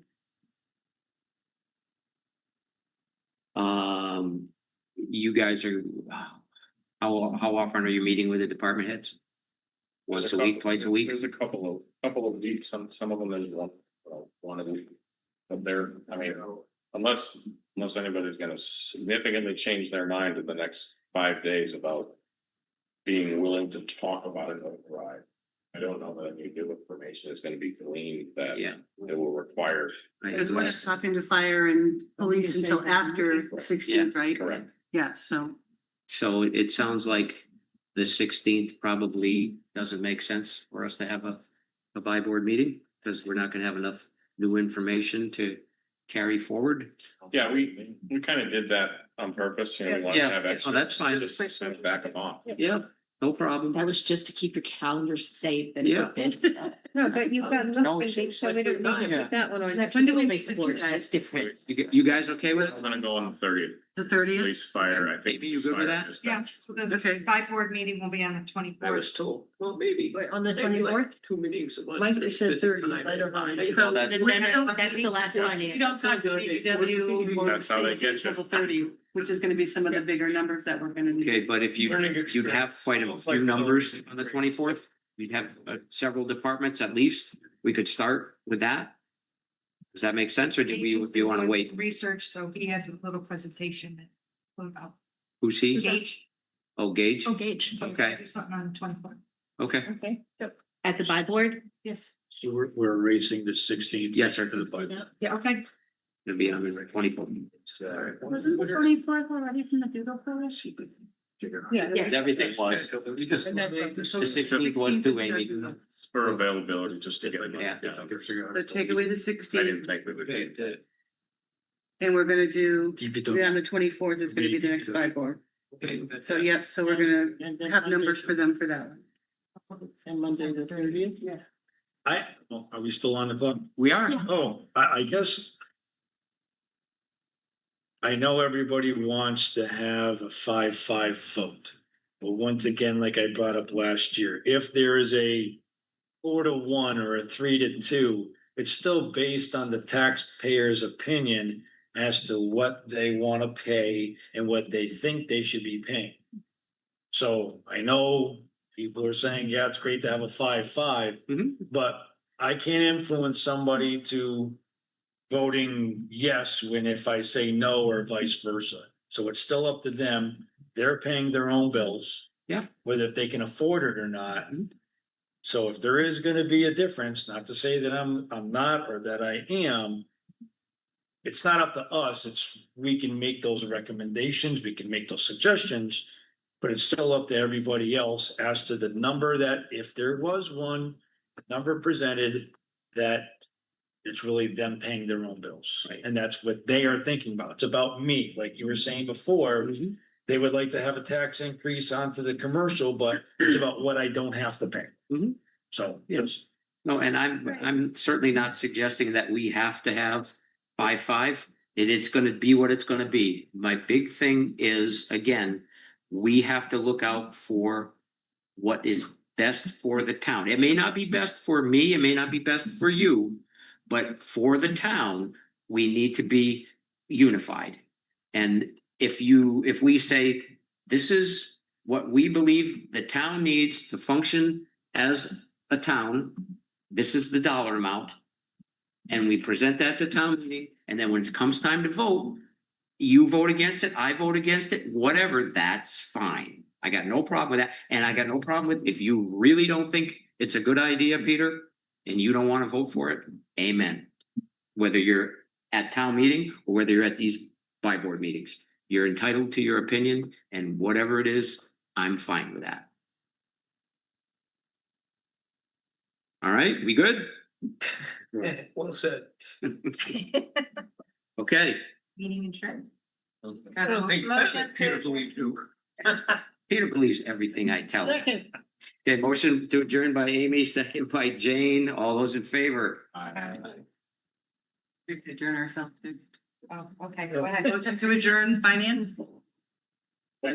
You guys are, how often are you meeting with the department heads? Once a week, twice a week? There's a couple of weeks, some of them there's one a week. But unless anybody's gonna significantly change their mind in the next 5 days about being willing to talk about it override. I don't know that any new information is gonna be gleaned that it will require. Because we're not talking to fire and police until after the 16th, right? Correct. Yeah, so. So it sounds like the 16th probably doesn't make sense for us to have a by-board meeting, because we're not gonna have enough new information to carry forward. Yeah, we kind of did that on purpose, we wanted to have extra. That's fine. Just kind of back them off. Yeah, no problem. That was just to keep your calendar safe and. Yeah. No, but you've got nothing, so we don't need to put that one on. When do we support? That's different. You guys okay with it? I'm gonna go on the 30th. The 30th? Police, fire, I think. Maybe you good with that? Yeah, so the by-board meeting will be on the I 24th. was told, well, maybe. Wait, on the maybe like 24th? 2 meetings a month. Mike just said This 30th, time I don't know. and You know that- That's the last finance. You don't talk to DPW. That's how they get you. Until 30, which is gonna be some of the bigger numbers that we're gonna need. Okay, but if you'd have quite a few numbers on the 24th, you'd have several departments at least. We could start with that. Does that make sense, or do you want to wait? Research, so he has a little presentation. About Who's he? Gage. Oh, Gage? Oh, Gage. So Okay. do something on the 24th. Okay. Okay. At the by board? Yes. So we're racing the 16th. Yes, sir. To the budget. Yeah, okay. It'll be on the 24th. Wasn't the 24th already from the doodle poll? Yes. Everything was. The 16th was too, Amy. For availability, just to get. Yeah. So take away the I 16th, didn't think we would take that. and we're gonna do, on the 24th is gonna be the next by-board. So yes, so we're gonna have numbers for them for that one. And Monday the 30th? Yeah. Are we still on the clock? We are. Oh, I guess. I know everybody wants to have a 5-5 vote. But once again, like I brought up last year, if there is a 4-1 or a 3-2, it's still based on the taxpayer's opinion as to what they want to pay and what they think they should be paying. So I know people are saying, yeah, it's great to have a 5-5, but I can't influence somebody to voting yes when if I say no or vice versa. So it's still up to them. They're paying their own bills. Yeah. Whether they can afford it or not. So if there is gonna be a difference, not to say that I'm not or that I am. It's not up to us. We can make those recommendations, we can make those suggestions. But it's still up to everybody else as to the number that, if there was one, the number presented, that it's really them paying their own bills. Right. And that's what they are thinking about. It's about me, like you were saying before. They would like to have a tax increase onto the commercial, but it's about what I don't have to pay. So, yes. No, and I'm certainly not suggesting that we have to have 5-5. It is gonna be what it's gonna be. My big thing is, again, we have to look out for what is best for the town. It may not be best for me, it may not be best for you, but for the town, we need to be unified. And if we say, this is what we believe the town needs to function as a town, this is the dollar amount. And we present that to town meeting, and then when it comes time to vote, you vote against it, I vote against it, whatever, that's fine. I got no problem with that. And I got no problem with, if you really don't think it's a good idea, Peter, and you don't want to vote for it, amen. Whether you're at town meeting or whether you're at these by board meetings, you're entitled to your opinion, and whatever it is, I'm fine with that. All right, we good? Well said. Okay. Meeting adjourned. I don't think Peter believes you. Peter believes everything I tell him. Second. Okay, motion to adjourn by Amy, second by Jane. All those in favor? Adjourn ourselves, dude. Oh, okay, go ahead. Motion to adjourn finance. All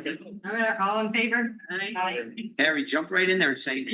in favor? Aye. Harry, jump right in there and say,